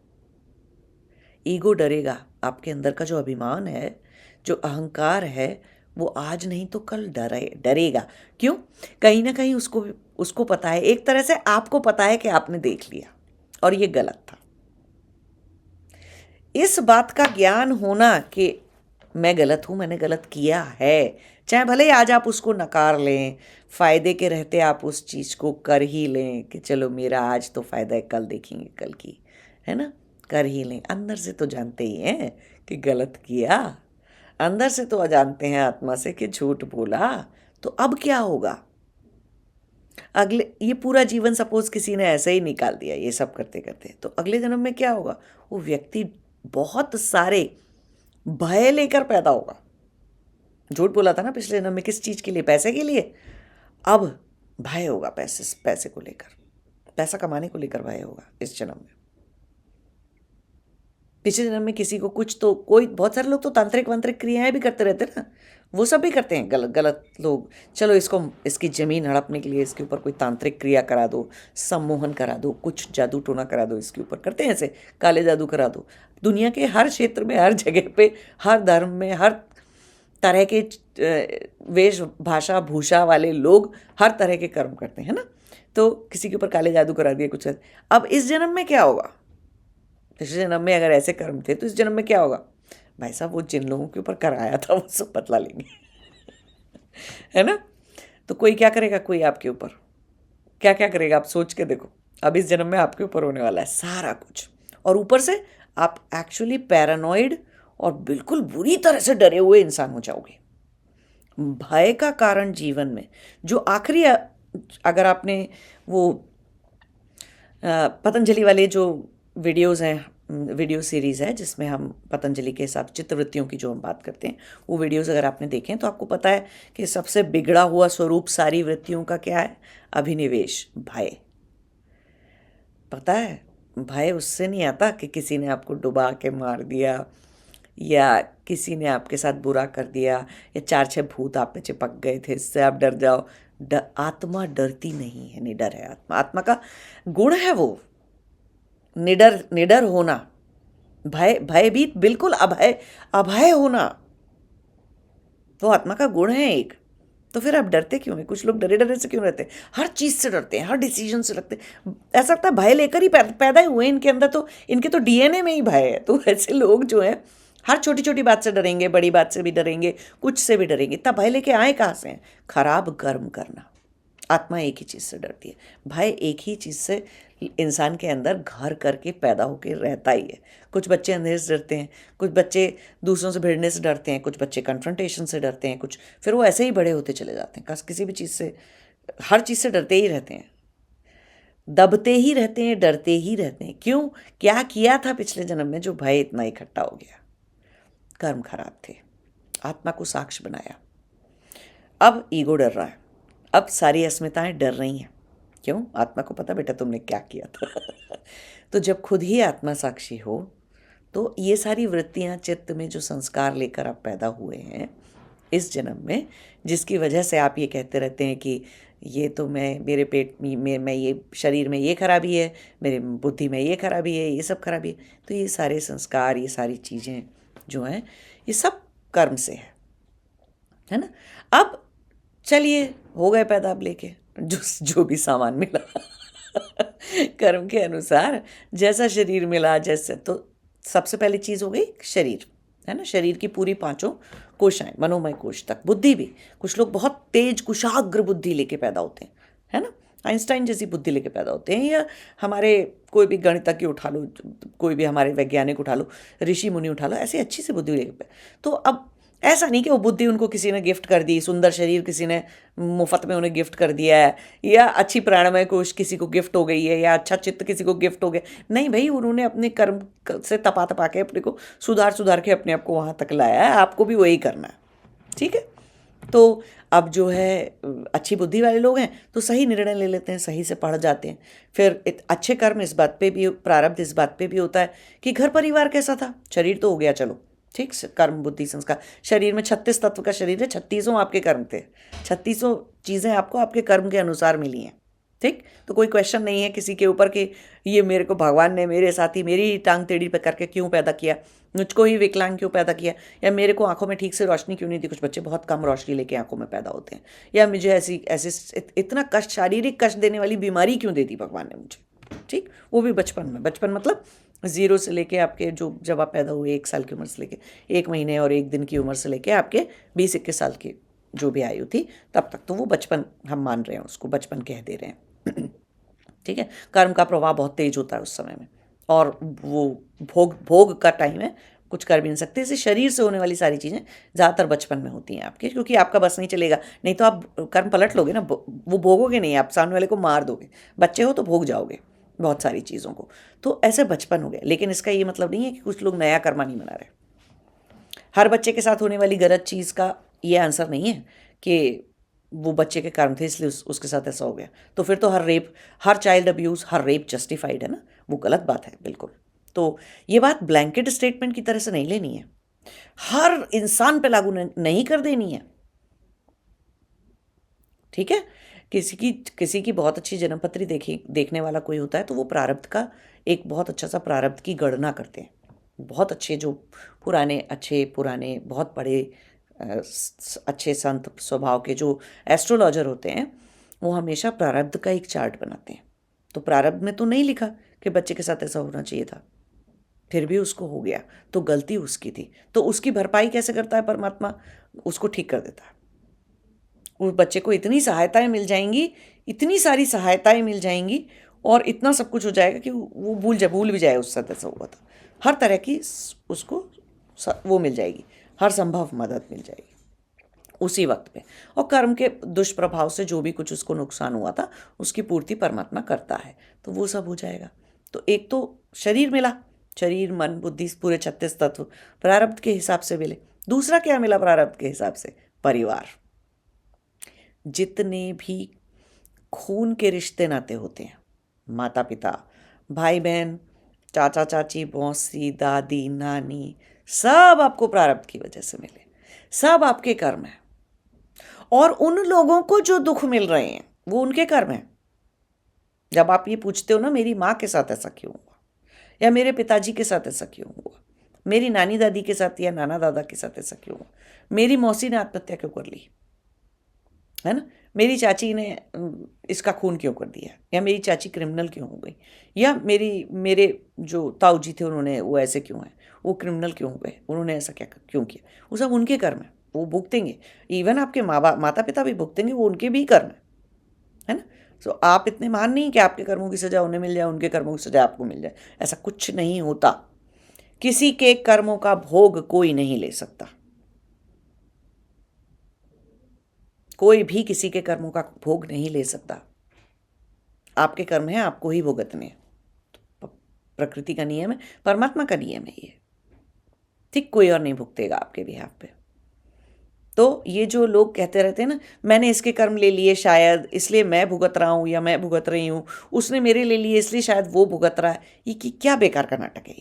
ईगो डरेगा। आपके अंदर का जो अभिमान है, जो अहंकार है, वो आज नहीं तो कल डरेगा। क्यों? कहीं ना कहीं उसको उसको पता है, एक तरह से आपको पता है कि आपने देख लिया और ये गलत था। इस बात का ज्ञान होना कि मैं गलत हूँ, मैंने गलत किया है, चाहे भले ही आज आप उसको नकार लें, फ़ायदे के रहते आप उस चीज़ को कर ही लें कि चलो मेरा आज तो फ़ायदा है, कल देखेंगे कल की, है ना, कर ही लें। अंदर से तो जानते ही हैं कि गलत किया, अंदर से तो जानते हैं आत्मा से कि झूठ बोला। तो अब क्या होगा? अगले ये पूरा जीवन सपोज किसी ने ऐसे ही निकाल दिया ये सब करते करते, तो अगले जन्म में क्या होगा? वो व्यक्ति बहुत सारे भय लेकर पैदा होगा। झूठ बोला था ना पिछले जन्म में, किस चीज़ के लिए? पैसे के लिए। अब भय होगा, पैसे को लेकर, पैसा कमाने को लेकर भय होगा इस जन्म में। पिछले जन्म में किसी को कुछ तो, कोई बहुत सारे लोग तो तांत्रिक वांत्रिक क्रियाएं भी करते रहते हैं ना, वो सब भी करते हैं गलत गलत लोग। चलो इसको, इसकी ज़मीन हड़पने के लिए इसके ऊपर कोई तांत्रिक क्रिया करा दो, सम्मोहन करा दो, कुछ जादू टोना करा दो, इसके ऊपर करते हैं ऐसे, काले जादू करा दो। दुनिया के हर क्षेत्र में, हर जगह पे, हर धर्म में, हर तरह के वेश भाषा भूषा वाले लोग हर तरह के कर्म करते हैं ना। तो किसी के ऊपर काले जादू करा दिए कुछ। अब इस जन्म में क्या होगा? पिछले जन्म में अगर ऐसे कर्म थे तो इस जन्म में क्या होगा? भाई साहब वो जिन लोगों के ऊपर कराया था वो सब बदला लेंगे है ना। तो कोई क्या करेगा, कोई आपके ऊपर क्या क्या करेगा, आप सोच के देखो। अब इस जन्म में आपके ऊपर होने वाला है सारा कुछ, और ऊपर से आप एक्चुअली पैरानॉइड और बिल्कुल बुरी तरह से डरे हुए इंसान हो जाओगे। भय का कारण जीवन में जो आखिरी, अगर आपने वो पतंजलि वाले जो वीडियोस हैं, वीडियो सीरीज़ है जिसमें हम पतंजलि के साथ चित्तवृत्तियों की जो हम बात करते हैं, वो वीडियोस अगर आपने देखें तो आपको पता है कि सबसे बिगड़ा हुआ स्वरूप सारी वृत्तियों का क्या है? अभिनिवेश, भय। पता है, भय उससे नहीं आता कि किसी ने आपको डुबा के मार दिया, या किसी ने आपके साथ बुरा कर दिया, या 4-6 भूत आप पे चिपक गए थे, इससे आप डर जाओ। आत्मा डरती नहीं है, निडर है आत्मा। आत्मा का गुण है वो निडर, निडर होना, भय, भयभीत, बिल्कुल अभय, अभय होना, तो आत्मा का गुण है एक। तो फिर आप डरते क्यों हैं? कुछ लोग डरे डरे से क्यों रहते हैं? हर चीज़ से डरते हैं, हर डिसीजन से लगते हैं। ऐसा लगता है भय लेकर ही पैदा ही हुए इनके अंदर, तो इनके तो डीएनए में ही भय है। तो ऐसे लोग जो हैं हर छोटी छोटी बात से डरेंगे, बड़ी बात से भी डरेंगे, कुछ से भी डरेंगे। तब भय लेके आए कहाँ से हैं? खराब कर्म करना। आत्मा एक ही चीज़ से डरती है, भय एक ही चीज़ से इंसान के अंदर घर करके पैदा होकर रहता ही है। कुछ बच्चे अंधेरे से डरते हैं, कुछ बच्चे दूसरों से भिड़ने से डरते हैं, कुछ बच्चे कन्फ्रंटेशन से डरते हैं, कुछ फिर वो ऐसे ही बड़े होते चले जाते हैं, किसी भी चीज़ से, हर चीज़ से डरते ही रहते हैं, दबते ही रहते हैं, डरते ही रहते हैं। क्यों? क्या किया था पिछले जन्म में जो भय इतना इकट्ठा हो गया? कर्म खराब थे, आत्मा को साक्ष्य बनाया। अब ईगो डर रहा है, अब सारी अस्मिताएं डर रही हैं। क्यों? आत्मा को पता बेटा तुमने क्या किया था तो जब खुद ही आत्मा साक्षी हो तो ये सारी वृत्तियां, चित्त में जो संस्कार लेकर आप पैदा हुए हैं इस जन्म में, जिसकी वजह से आप ये कहते रहते हैं कि ये तो मेरे पेट में, मैं ये शरीर में ये खराबी है, मेरे बुद्धि में ये खराबी है, ये सब खराबी है, तो ये सारे संस्कार, ये सारी चीज़ें जो हैं ये सब कर्म से है ना। अब चलिए हो गए पैदा, अब लेके जो जो भी सामान मिला कर्म के अनुसार जैसा शरीर मिला, जैसे, तो सबसे पहली चीज़ हो गई शरीर, है ना। शरीर की पूरी 5 कोशाएं, मनोमय कोश तक, बुद्धि भी, कुछ लोग बहुत तेज कुशाग्र बुद्धि लेके पैदा होते हैं, है ना, आइंस्टाइन जैसी बुद्धि लेके पैदा होते हैं, या हमारे कोई भी गणितज्ञ उठा लो, कोई भी हमारे वैज्ञानिक उठा लो, ऋषि मुनि उठा लो, ऐसी अच्छी सी बुद्धि लेके। तो अब ऐसा नहीं कि वो बुद्धि उनको किसी ने गिफ्ट कर दी, सुंदर शरीर किसी ने मुफ्त में उन्हें गिफ्ट कर दिया है, या अच्छी प्राणमय कोश किसी को गिफ्ट हो गई है, या अच्छा चित्त किसी को गिफ्ट हो गया। नहीं भाई, उन्होंने अपने कर्म से तपा तपा के अपने को सुधार सुधार के अपने आप को वहाँ तक लाया है, आपको भी वही करना है, ठीक है। तो अब जो है अच्छी बुद्धि वाले लोग हैं तो सही निर्णय ले लेते हैं, सही से पढ़ जाते हैं। फिर अच्छे कर्म इस बात पे भी, प्रारब्ध इस बात पे भी होता है कि घर परिवार कैसा था, शरीर तो हो गया चलो ठीक, कर्म बुद्धि संस्कार। शरीर में 36 तत्व का शरीर है, 36 आपके कर्म थे, 36 चीज़ें आपको आपके कर्म के अनुसार मिली हैं। ठीक, तो कोई क्वेश्चन नहीं है किसी के ऊपर कि ये मेरे को भगवान ने मेरे साथ ही मेरी टांग टेढ़ी पे करके क्यों पैदा किया, मुझको ही विकलांग क्यों पैदा किया, या मेरे को आंखों में ठीक से रोशनी क्यों नहीं दी। कुछ बच्चे बहुत कम रोशनी लेके आंखों में पैदा होते हैं, या मुझे ऐसी ऐसी इतना कष्ट, शारीरिक कष्ट देने वाली बीमारी क्यों दे दी भगवान ने मुझे। ठीक, वो भी बचपन में। बचपन मतलब 0 से लेके आपके जो जब आप पैदा हुए 1 साल की उम्र से लेके 1 महीने और 1 दिन की उम्र से लेके आपके 20-21 साल की जो भी आयु थी तब तक, तो वो बचपन हम मान रहे हैं, उसको बचपन कह दे रहे हैं। ठीक है, कर्म का प्रवाह बहुत तेज होता है उस समय में, और वो भोग भोग का टाइम है, कुछ कर भी नहीं सकते। इसे शरीर से होने वाली सारी चीज़ें ज़्यादातर बचपन में होती हैं आपके, क्योंकि आपका बस नहीं चलेगा, नहीं तो आप कर्म पलट लोगे ना, वो भोगोगे नहीं, आप सामने वाले को मार दोगे। बच्चे हो तो भोग जाओगे बहुत सारी चीज़ों को, तो ऐसे बचपन हो गया। लेकिन इसका ये मतलब नहीं है कि कुछ लोग नया कर्मा नहीं मना रहे। हर बच्चे के साथ होने वाली गलत चीज़ का ये आंसर नहीं है कि वो बच्चे के कर्म थे इसलिए उसके साथ ऐसा हो गया, तो फिर तो हर रेप, हर चाइल्ड अब्यूज़, हर रेप जस्टिफाइड है ना, वो गलत बात है बिल्कुल। तो ये बात ब्लैंकेट स्टेटमेंट की तरह से नहीं लेनी है, हर इंसान पे लागू नहीं कर देनी है। ठीक है, किसी की बहुत अच्छी जन्मपत्री देखने वाला कोई होता है तो वो प्रारब्ध का एक बहुत अच्छा सा प्रारब्ध की गणना करते हैं। बहुत अच्छे जो पुराने बहुत बड़े अच्छे संत स्वभाव के जो एस्ट्रोलॉजर होते हैं, वो हमेशा प्रारब्ध का एक चार्ट बनाते हैं। तो प्रारब्ध में तो नहीं लिखा कि बच्चे के साथ ऐसा होना चाहिए था, फिर भी उसको हो गया, तो गलती उसकी थी, तो उसकी भरपाई कैसे करता है परमात्मा, उसको ठीक कर देता है। उस बच्चे को इतनी सहायताएं मिल जाएंगी, इतनी सारी सहायताएं मिल जाएंगी, और इतना सब कुछ हो जाएगा कि वो भूल भी जाए उससे ऐसा हुआ था। हर तरह की उसको वो मिल जाएगी, हर संभव मदद मिल जाएगी उसी वक्त पे। और कर्म के दुष्प्रभाव से जो भी कुछ उसको नुकसान हुआ था उसकी पूर्ति परमात्मा करता है, तो वो सब हो जाएगा। तो एक तो शरीर मिला, शरीर मन बुद्धि पूरे 36 तत्व प्रारब्ध के हिसाब से मिले। दूसरा क्या मिला प्रारब्ध के हिसाब से? परिवार। जितने भी खून के रिश्ते नाते होते हैं, माता पिता, भाई बहन, चाचा चाची, मौसी, दादी, नानी, सब आपको प्रारब्ध की वजह से मिले, सब आपके कर्म हैं। और उन लोगों को जो दुख मिल रहे हैं वो उनके कर्म हैं। जब आप ये पूछते हो ना मेरी माँ के साथ ऐसा क्यों हुआ, या मेरे पिताजी के साथ ऐसा क्यों हुआ, मेरी नानी दादी के साथ या नाना दादा के साथ ऐसा क्यों हुआ, मेरी मौसी ने आत्महत्या क्यों कर ली, है ना, मेरी चाची ने इसका खून क्यों कर दिया, या मेरी चाची क्रिमिनल क्यों हो गई, या मेरे जो ताऊ जी थे उन्होंने वो ऐसे क्यों हैं, वो क्रिमिनल क्यों हो गए, उन्होंने ऐसा क्या क्यों किया, वो सब उनके कर्म है, वो भुगतेंगे। इवन आपके माता पिता भी भुगतेंगे, वो उनके भी कर्म है ना। तो आप इतने महान नहीं कि आपके कर्मों की सजा उन्हें मिल जाए, उनके कर्मों की सजा आपको मिल जाए, ऐसा कुछ नहीं होता। किसी के कर्मों का भोग कोई नहीं ले सकता, कोई भी किसी के कर्मों का भोग नहीं ले सकता। आपके कर्म हैं, आपको ही भुगतने हैं। प्रकृति का नियम है, परमात्मा का नियम है ये, ठीक, कोई और नहीं भुगतेगा आपके बिहाफ पे। तो ये जो लोग कहते रहते हैं ना मैंने इसके कर्म ले लिए शायद इसलिए मैं भुगत रहा हूँ या मैं भुगत रही हूँ, उसने मेरे ले लिए इसलिए शायद वो भुगत रहा है, ये क्या बेकार का नाटक है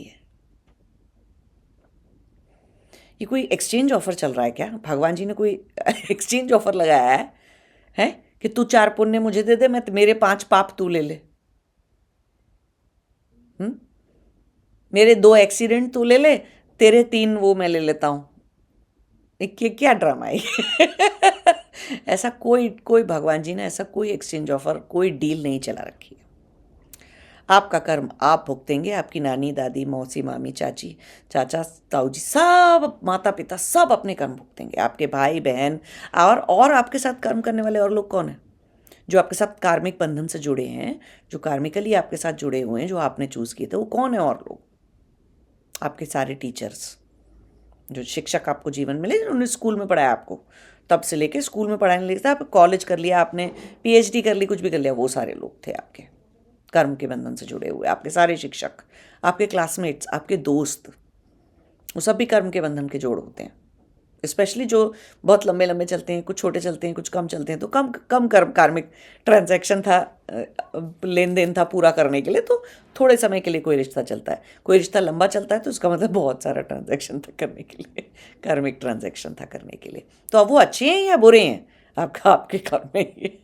ये कोई एक्सचेंज ऑफर चल रहा है क्या? भगवान जी ने कोई एक्सचेंज ऑफर लगाया है कि तू 4 पुण्य मुझे दे दे, मैं मेरे 5 पाप तू ले ले, मेरे 2 एक्सीडेंट तू ले ले, तेरे 3 वो मैं ले लेता हूँ। क्या ड्रामा है ऐसा कोई भगवान जी ने ऐसा कोई एक्सचेंज ऑफर, कोई डील नहीं चला रखी है। आपका कर्म आप भुगतेंगे, आपकी नानी दादी मौसी मामी चाची चाचा ताऊ जी सब माता पिता सब अपने कर्म भुगतेंगे, आपके भाई बहन और आपके साथ कर्म करने वाले और लोग कौन हैं? जो आपके साथ कार्मिक बंधन से जुड़े हैं, जो कार्मिकली आपके साथ जुड़े हुए हैं, जो आपने चूज़ किए थे, वो कौन है? और लोग आपके सारे टीचर्स, जो शिक्षक आपको जीवन में ले, उन्होंने स्कूल में पढ़ाया आपको, तब से लेके स्कूल में पढ़ाने लगे, आप कॉलेज कर लिया, आपने PhD कर ली, कुछ भी कर लिया, वो सारे लोग थे आपके कर्म के बंधन से जुड़े हुए। आपके सारे शिक्षक, आपके क्लासमेट्स, आपके दोस्त, वो सब भी कर्म के बंधन के जोड़ होते हैं। स्पेशली जो बहुत लंबे लंबे चलते हैं, कुछ छोटे चलते हैं, कुछ कम चलते हैं, तो कम कम कार्मिक ट्रांजैक्शन था, लेन देन था पूरा करने के लिए, तो थोड़े समय के लिए कोई रिश्ता चलता है। कोई रिश्ता लंबा चलता है तो उसका मतलब बहुत सारा ट्रांजैक्शन था करने के लिए, कार्मिक ट्रांजैक्शन था करने के लिए। तो अब वो अच्छे हैं या बुरे हैं, आपका आपके कर्म में ही है।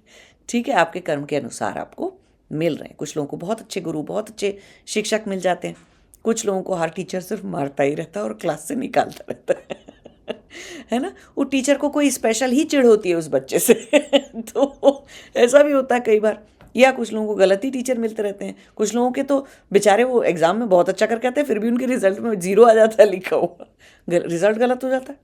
ठीक है, आपके कर्म के अनुसार आपको मिल रहे हैं। कुछ लोगों को बहुत अच्छे गुरु, बहुत अच्छे शिक्षक मिल जाते हैं, कुछ लोगों को हर टीचर सिर्फ मारता ही रहता है और क्लास से निकालता रहता है ना। वो टीचर को कोई स्पेशल ही चिढ़ होती है उस बच्चे से तो ऐसा भी होता है कई बार। या कुछ लोगों को गलत ही टीचर मिलते रहते हैं। कुछ लोगों के तो बेचारे वो एग्जाम में बहुत अच्छा करके आते हैं, फिर भी उनके रिजल्ट में 0 आ जाता है लिखा हुआ, रिजल्ट गलत हो जाता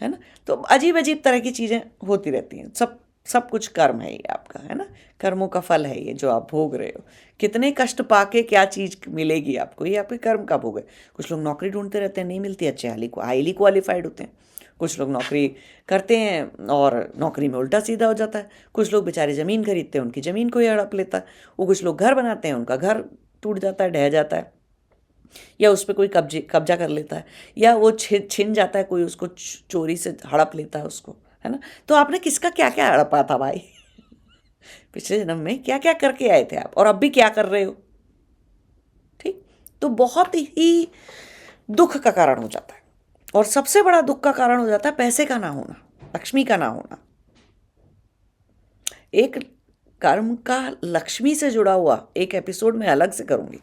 है ना। तो अजीब अजीब तरह की चीज़ें होती रहती हैं। सब सब कुछ कर्म है ये आपका, है ना। कर्मों का फल है ये जो आप भोग रहे हो। कितने कष्ट पाके क्या चीज़ मिलेगी आपको, ये आपके कर्म का भोग है। कुछ लोग नौकरी ढूंढते रहते हैं, नहीं मिलती, अच्छे हाईली क्वालिफाइड होते हैं। कुछ लोग नौकरी करते हैं और नौकरी में उल्टा सीधा हो जाता है। कुछ लोग बेचारे ज़मीन खरीदते हैं, उनकी ज़मीन कोई हड़प लेता है। वो कुछ लोग घर बनाते हैं, उनका घर टूट जाता है, ढह जाता है, या उस पर कोई कब्जा कर लेता है, या वो छिन जाता है, कोई उसको चोरी से हड़प लेता है उसको, है ना। तो आपने किसका क्या क्या हड़पा था भाई पिछले जन्म में क्या क्या करके आए थे आप, और अब भी क्या कर रहे हो। ठीक, तो बहुत ही दुख का कारण हो जाता है। और सबसे बड़ा दुख का कारण हो जाता है पैसे का ना होना, लक्ष्मी का ना होना। एक कर्म का लक्ष्मी से जुड़ा हुआ एक एपिसोड में अलग से करूँगी,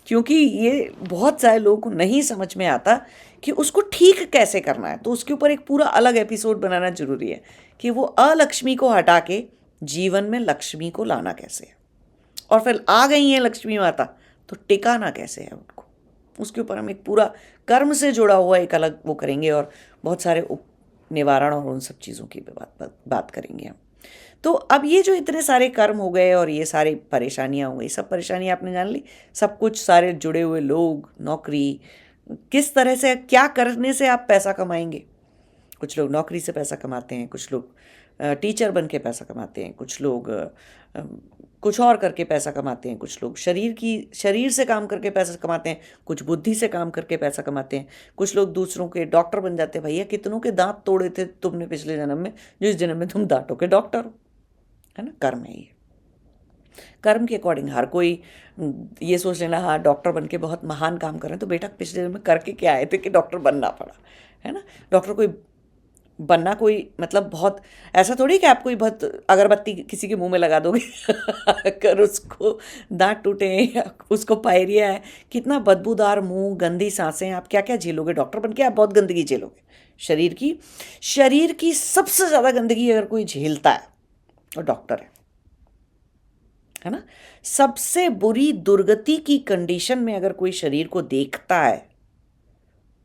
क्योंकि ये बहुत सारे लोगों को नहीं समझ में आता कि उसको ठीक कैसे करना है। तो उसके ऊपर एक पूरा अलग एपिसोड बनाना जरूरी है कि वो अलक्ष्मी को हटा के जीवन में लक्ष्मी को लाना कैसे है, और फिर आ गई है लक्ष्मी माता तो टिकाना कैसे है उनको। उसके ऊपर हम एक पूरा कर्म से जुड़ा हुआ एक अलग वो करेंगे, और बहुत सारे निवारण और उन सब चीज़ों की भी बात करेंगे हम। तो अब ये जो इतने सारे कर्म हो गए और ये सारी परेशानियां हो गई, सब परेशानियां आपने जान ली, सब कुछ, सारे जुड़े हुए लोग, नौकरी, किस तरह से क्या करने से आप पैसा कमाएंगे। कुछ लोग नौकरी से पैसा कमाते हैं, कुछ लोग टीचर बन के पैसा कमाते हैं, कुछ लोग कुछ और करके पैसा कमाते हैं, कुछ लोग शरीर से काम करके पैसा कमाते हैं, कुछ बुद्धि से काम करके पैसा कमाते हैं, कुछ लोग दूसरों के डॉक्टर बन जाते हैं। भैया कितनों के दांत तोड़े थे तुमने पिछले जन्म में, जो इस जन्म में तुम दांतों के डॉक्टर हो, है ना। कर्म है ये। कर्म के अकॉर्डिंग हर कोई ये सोच लेना हाँ डॉक्टर बन के बहुत महान काम कर रहे हैं, तो बेटा पिछले जन्म में करके क्या आए थे कि डॉक्टर बनना पड़ा, है ना। डॉक्टर कोई बनना कोई मतलब बहुत ऐसा थोड़ी कि आप कोई बहुत अगरबत्ती किसी के मुंह में लगा दोगे अगर उसको दांत टूटे या उसको पायरिया है, कितना बदबूदार मुंह, गंदी सांसें, आप क्या क्या झेलोगे डॉक्टर बन के। आप बहुत गंदगी झेलोगे शरीर की सबसे ज़्यादा गंदगी अगर कोई झेलता है तो डॉक्टर है ना। सबसे बुरी दुर्गति की कंडीशन में अगर कोई शरीर को देखता है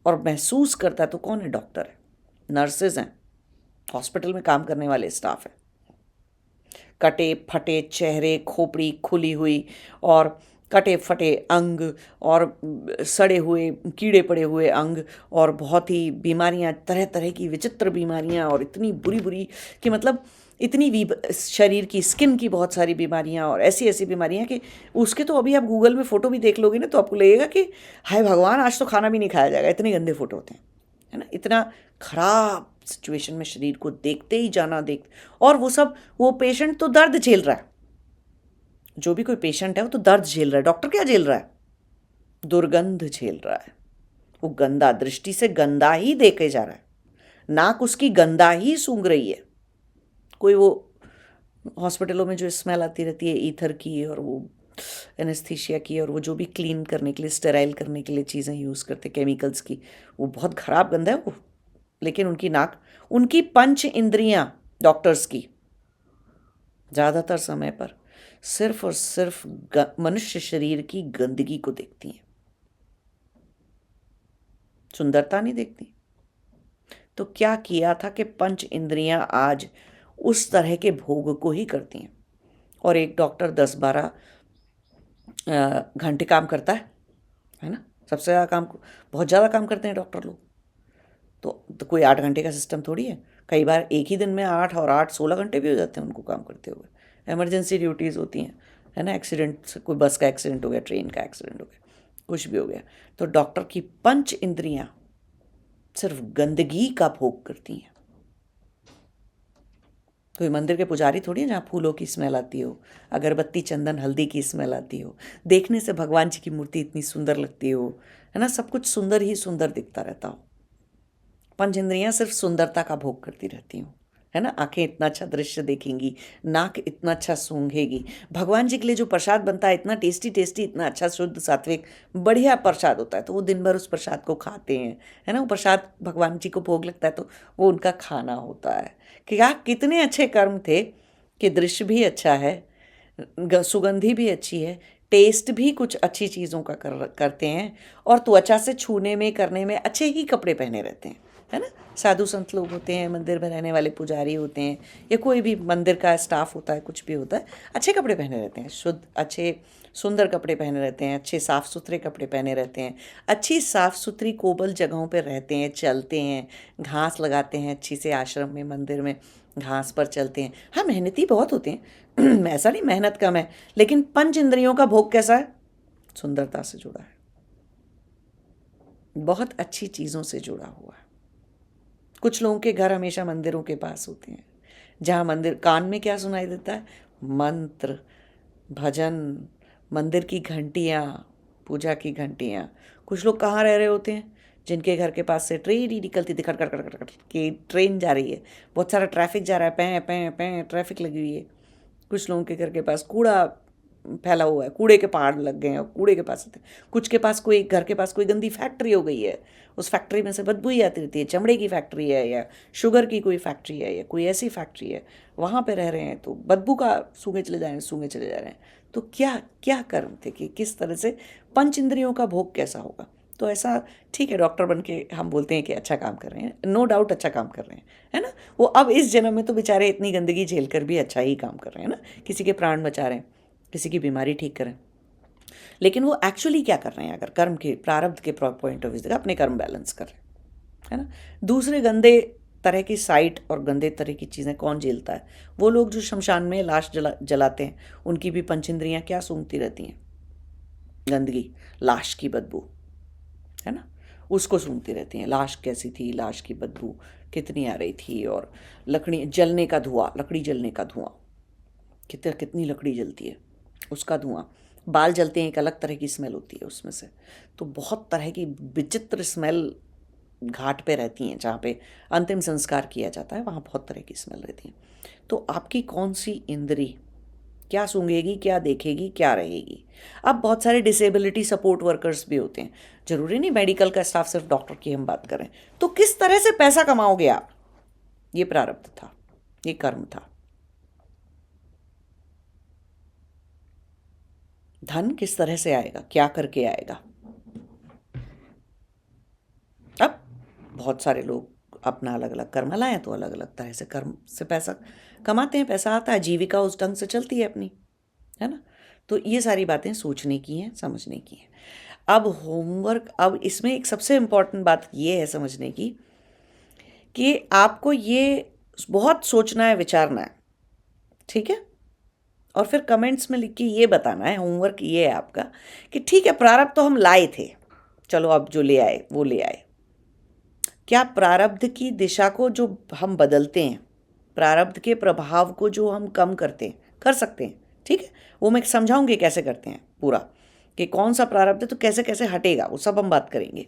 और महसूस करता है तो कौन है, डॉक्टर है। नर्सेज हैं, हॉस्पिटल में काम करने वाले स्टाफ है। कटे फटे चेहरे, खोपड़ी खुली हुई और कटे फटे अंग और सड़े हुए कीड़े पड़े हुए अंग, और बहुत ही बीमारियां, तरह तरह की विचित्र बीमारियां, और इतनी बुरी बुरी कि मतलब इतनी शरीर की स्किन की बहुत सारी बीमारियां, और ऐसी ऐसी बीमारियां कि उसके तो अभी आप गूगल में फ़ोटो भी देख लोगे ना तो आपको लगेगा कि हाय भगवान आज तो खाना भी नहीं खाया जाएगा, इतने गंदे फोटो होते हैं, है ना। इतना खराब सिचुएशन में शरीर को देखते ही जाना और वो पेशेंट तो दर्द झेल रहा है। जो भी कोई पेशेंट है वो तो दर्द झेल रहा है, डॉक्टर क्या झेल रहा है, दुर्गंध झेल रहा है। वो गंदा, दृष्टि से गंदा ही देखे जा रहा है, नाक उसकी गंदा ही सूंघ रही है। कोई वो हॉस्पिटलों में जो स्मेल आती रहती है ईथर की, और वो एनेस्थीसिया की, और वो जो भी क्लीन करने के लिए, स्टेराइल करने के लिए चीज़ें यूज़ करते केमिकल्स की, वो बहुत ख़राब गंध है वो। लेकिन उनकी नाक, उनकी पंच इंद्रियां डॉक्टर्स की ज़्यादातर समय पर सिर्फ और सिर्फ मनुष्य शरीर की गंदगी को देखती हैं, सुंदरता नहीं देखती। तो क्या किया था कि पंच इंद्रियां आज उस तरह के भोग को ही करती हैं। और एक डॉक्टर 10-12 घंटे काम करता है ना। सबसे ज़्यादा काम, बहुत ज़्यादा काम करते हैं डॉक्टर लोग। तो कोई 8 घंटे का सिस्टम थोड़ी है। कई बार एक ही दिन में 8 और 8 16 घंटे भी हो जाते हैं उनको काम करते हुए। इमरजेंसी ड्यूटीज़ होती हैं, है ना। एक्सीडेंट, कोई बस का एक्सीडेंट हो गया, ट्रेन का एक्सीडेंट हो गया, कुछ भी हो गया, तो डॉक्टर की पंच इंद्रियां सिर्फ गंदगी का भोग करती हैं। कोई मंदिर के पुजारी थोड़ी है जहाँ फूलों की स्मेल आती हो, अगरबत्ती चंदन हल्दी की स्मेल आती हो, देखने से भगवान जी की मूर्ति इतनी सुंदर लगती हो, है ना, सब कुछ सुंदर ही सुंदर दिखता रहता हो। पंच इंद्रियां सिर्फ सुंदरता का भोग करती रहती हूँ, है ना। आंखें इतना अच्छा दृश्य देखेंगी, नाक इतना अच्छा सूंघेगी, भगवान जी के लिए जो प्रसाद बनता है इतना टेस्टी टेस्टी, इतना अच्छा शुद्ध सात्विक बढ़िया प्रसाद होता है, तो वो दिन भर उस प्रसाद को खाते हैं, है ना। वो प्रसाद भगवान जी को भोग लगता है तो वो उनका खाना होता है। क्या कितने अच्छे कर्म थे कि दृश्य भी अच्छा है, सुगंधी भी अच्छी है, टेस्ट भी कुछ अच्छी चीज़ों का करते हैं, और त्वचा से छूने में करने में अच्छे ही कपड़े पहने रहते हैं, है ना। साधु संत लोग होते हैं, मंदिर में रहने वाले पुजारी होते हैं, या कोई भी मंदिर का स्टाफ होता है, कुछ भी होता है, अच्छे कपड़े पहने रहते हैं, शुद्ध अच्छे सुंदर कपड़े पहने रहते हैं, अच्छे साफ़ सुथरे कपड़े पहने रहते हैं, अच्छी साफ़ सुथरी कोमल जगहों पर रहते हैं, चलते हैं, घास लगाते हैं अच्छी से, आश्रम में मंदिर में घास पर चलते हैं। हाँ, मेहनती बहुत होते हैं ऐसा नहीं मेहनत कम है, लेकिन पंच इंद्रियों का भोग कैसा है? सुंदरता से जुड़ा है, बहुत अच्छी चीज़ों से जुड़ा हुआ है। कुछ लोगों के घर हमेशा मंदिरों के पास होते हैं, जहाँ मंदिर, कान में क्या सुनाई देता है? मंत्र, भजन, मंदिर की घंटियाँ, पूजा की घंटियाँ। कुछ लोग कहाँ रह रहे होते हैं? जिनके घर के पास से ट्रेन ही निकलती थी, खड़ खड़ खड़ खड़ खड़ कि ट्रेन जा रही है, बहुत सारा ट्रैफिक जा रहा है, पैं पैं पैं ट्रैफिक लगी हुई है। कुछ लोगों के घर के पास कूड़ा फैला हुआ है, कूड़े के पहाड़ लग गए हैं और कूड़े के पास होते हैं। कुछ के पास कोई घर के पास कोई गंदी फैक्ट्री हो गई है, उस फैक्ट्री में से बदबू ही आती रहती है, चमड़े की फैक्ट्री है या शुगर की कोई फैक्ट्री है या कोई ऐसी फैक्ट्री है, वहाँ पे रह रहे हैं तो बदबू का सूंघे चले जा रहे हैं, सूंघे चले जा रहे हैं। तो क्या क्या कर्म थे कि किस तरह से पंच इंद्रियों का भोग कैसा होगा? तो ऐसा ठीक है, डॉक्टर बन के हम बोलते हैं कि अच्छा काम कर रहे हैं, नो डाउट अच्छा काम कर रहे हैं, है ना। वो अब इस जन्म में तो बेचारे इतनी गंदगी झेल कर भी अच्छा ही काम कर रहे हैं ना, किसी के प्राण बचा रहे हैं, किसी की बीमारी ठीक करें। लेकिन वो एक्चुअली क्या कर रहे हैं? अगर कर्म के प्रारब्ध के पॉइंट ऑफ व्यू से अपने कर्म बैलेंस कर रहे हैं, है ना। दूसरे गंदे तरह की साइट और गंदे तरह की चीज़ें कौन झेलता है? वो लोग जो शमशान में लाश जलाते हैं, उनकी भी पंचेंद्रियाँ क्या सूंघती रहती हैं? गंदगी, लाश की बदबू, है ना, उसको सूंघती रहती हैं। लाश कैसी थी, लाश की बदबू कितनी आ रही थी, और लकड़ी जलने का धुआं, लकड़ी जलने का धुआं, कितनी लकड़ी जलती है, उसका धुआं, बाल जलते हैं, एक अलग तरह की स्मेल होती है उसमें से। तो बहुत तरह की विचित्र स्मेल घाट पे रहती हैं, जहाँ पे अंतिम संस्कार किया जाता है, वहाँ बहुत तरह की स्मेल रहती है। तो आपकी कौन सी इंद्री क्या सूंघेगी, क्या देखेगी, क्या रहेगी? अब बहुत सारे डिसेबिलिटी सपोर्ट वर्कर्स भी होते हैं, जरूरी नहीं मेडिकल का स्टाफ, सिर्फ डॉक्टर की हम बात करें। तो किस तरह से पैसा कमाओगे आप? ये प्रारब्ध था, ये कर्म था। धन किस तरह से आएगा, क्या करके आएगा? अब बहुत सारे लोग अपना अलग अलग कर्म लाए तो अलग अलग तरह से कर्म से पैसा कमाते हैं, पैसा आता है, जीविका उस ढंग से चलती है अपनी, है ना। तो ये सारी बातें सोचने की हैं, समझने की हैं। अब होमवर्क, अब इसमें एक सबसे इम्पॉर्टेंट बात ये है समझने की कि आपको ये बहुत सोचना है, विचारना है, ठीक है। और फिर कमेंट्स में लिख के ये बताना है, होमवर्क ये है आपका कि ठीक है, प्रारब्ध तो हम लाए थे, चलो अब जो ले आए वो ले आए। क्या प्रारब्ध की दिशा को जो हम बदलते हैं, प्रारब्ध के प्रभाव को जो हम कम करते हैं, कर सकते हैं, ठीक है। वो मैं समझाऊंगी कैसे करते हैं पूरा, कि कौन सा प्रारब्ध है तो कैसे कैसे हटेगा, वो सब हम बात करेंगे।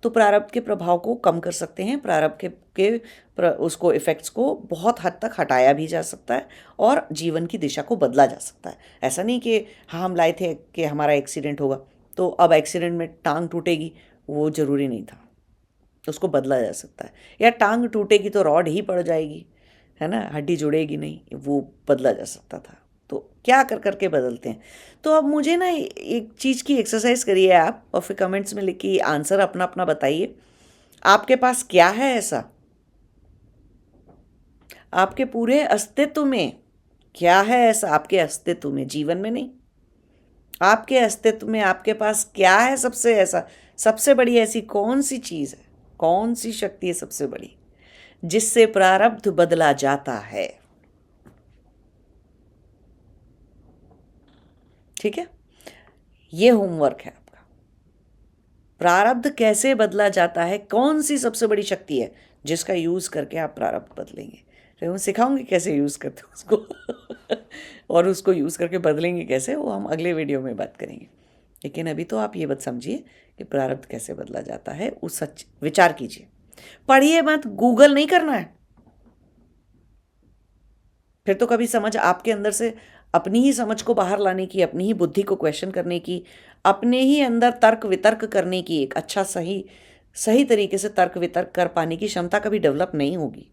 तो प्रारब्ध के प्रभाव को कम कर सकते हैं, प्रारब्ध उसको इफ़ेक्ट्स को बहुत हद तक हटाया भी जा सकता है, और जीवन की दिशा को बदला जा सकता है। ऐसा नहीं कि हाँ हम लाए थे कि हमारा एक्सीडेंट होगा तो अब एक्सीडेंट में टांग टूटेगी, वो ज़रूरी नहीं था, उसको बदला जा सकता है। या टांग टूटेगी तो रॉड ही पड़ जाएगी, है ना, हड्डी जुड़ेगी नहीं, वो बदला जा सकता था। तो क्या कर करके बदलते हैं। तो अब मुझे ना एक चीज़ की एक्सरसाइज करिए आप, और फिर कमेंट्स में लिखिए आंसर अपना अपना बताइए। आपके पास क्या है ऐसा, आपके पूरे अस्तित्व में क्या है ऐसा, आपके अस्तित्व में, जीवन में नहीं, आपके अस्तित्व में आपके पास क्या है सबसे ऐसा, सबसे बड़ी ऐसी कौन सी चीज़ है, कौन सी शक्ति है सबसे बड़ी, जिससे प्रारब्ध बदला जाता है? ठीक है, ये होमवर्क है आपका। प्रारब्ध कैसे बदला जाता है, कौन सी सबसे बड़ी शक्ति है जिसका यूज़ करके आप प्रारब्ध बदलेंगे। तो मैं सिखाऊंगी कैसे यूज़ करते हो उसको और उसको यूज़ करके बदलेंगे कैसे, वो हम अगले वीडियो में बात करेंगे। लेकिन अभी तो आप ये बात समझिए कि प्रारब्ध कैसे बदला जाता है, उस सच विचार कीजिए। पढ़िए मत, गूगल नहीं करना है। फिर तो कभी समझ आपके अंदर से अपनी ही समझ को बाहर लाने की, अपनी ही बुद्धि को क्वेश्चन करने की, अपने ही अंदर तर्क वितर्क करने की, एक अच्छा सही सही तरीके से तर्क वितर्क कर पाने की क्षमता कभी डेवलप नहीं होगी,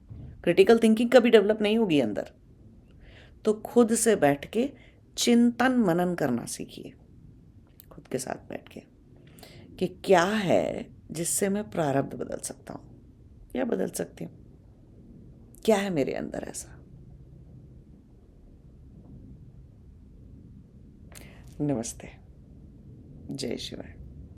क्रिटिकल थिंकिंग कभी डेवलप नहीं होगी अंदर। तो खुद से बैठ के चिंतन मनन करना सीखिए, खुद के साथ बैठ के, कि क्या है जिससे मैं प्रारब्ध बदल सकता हूँ या बदल सकती हूँ, क्या है मेरे अंदर ऐसा। नमस्ते, जय शिवाय।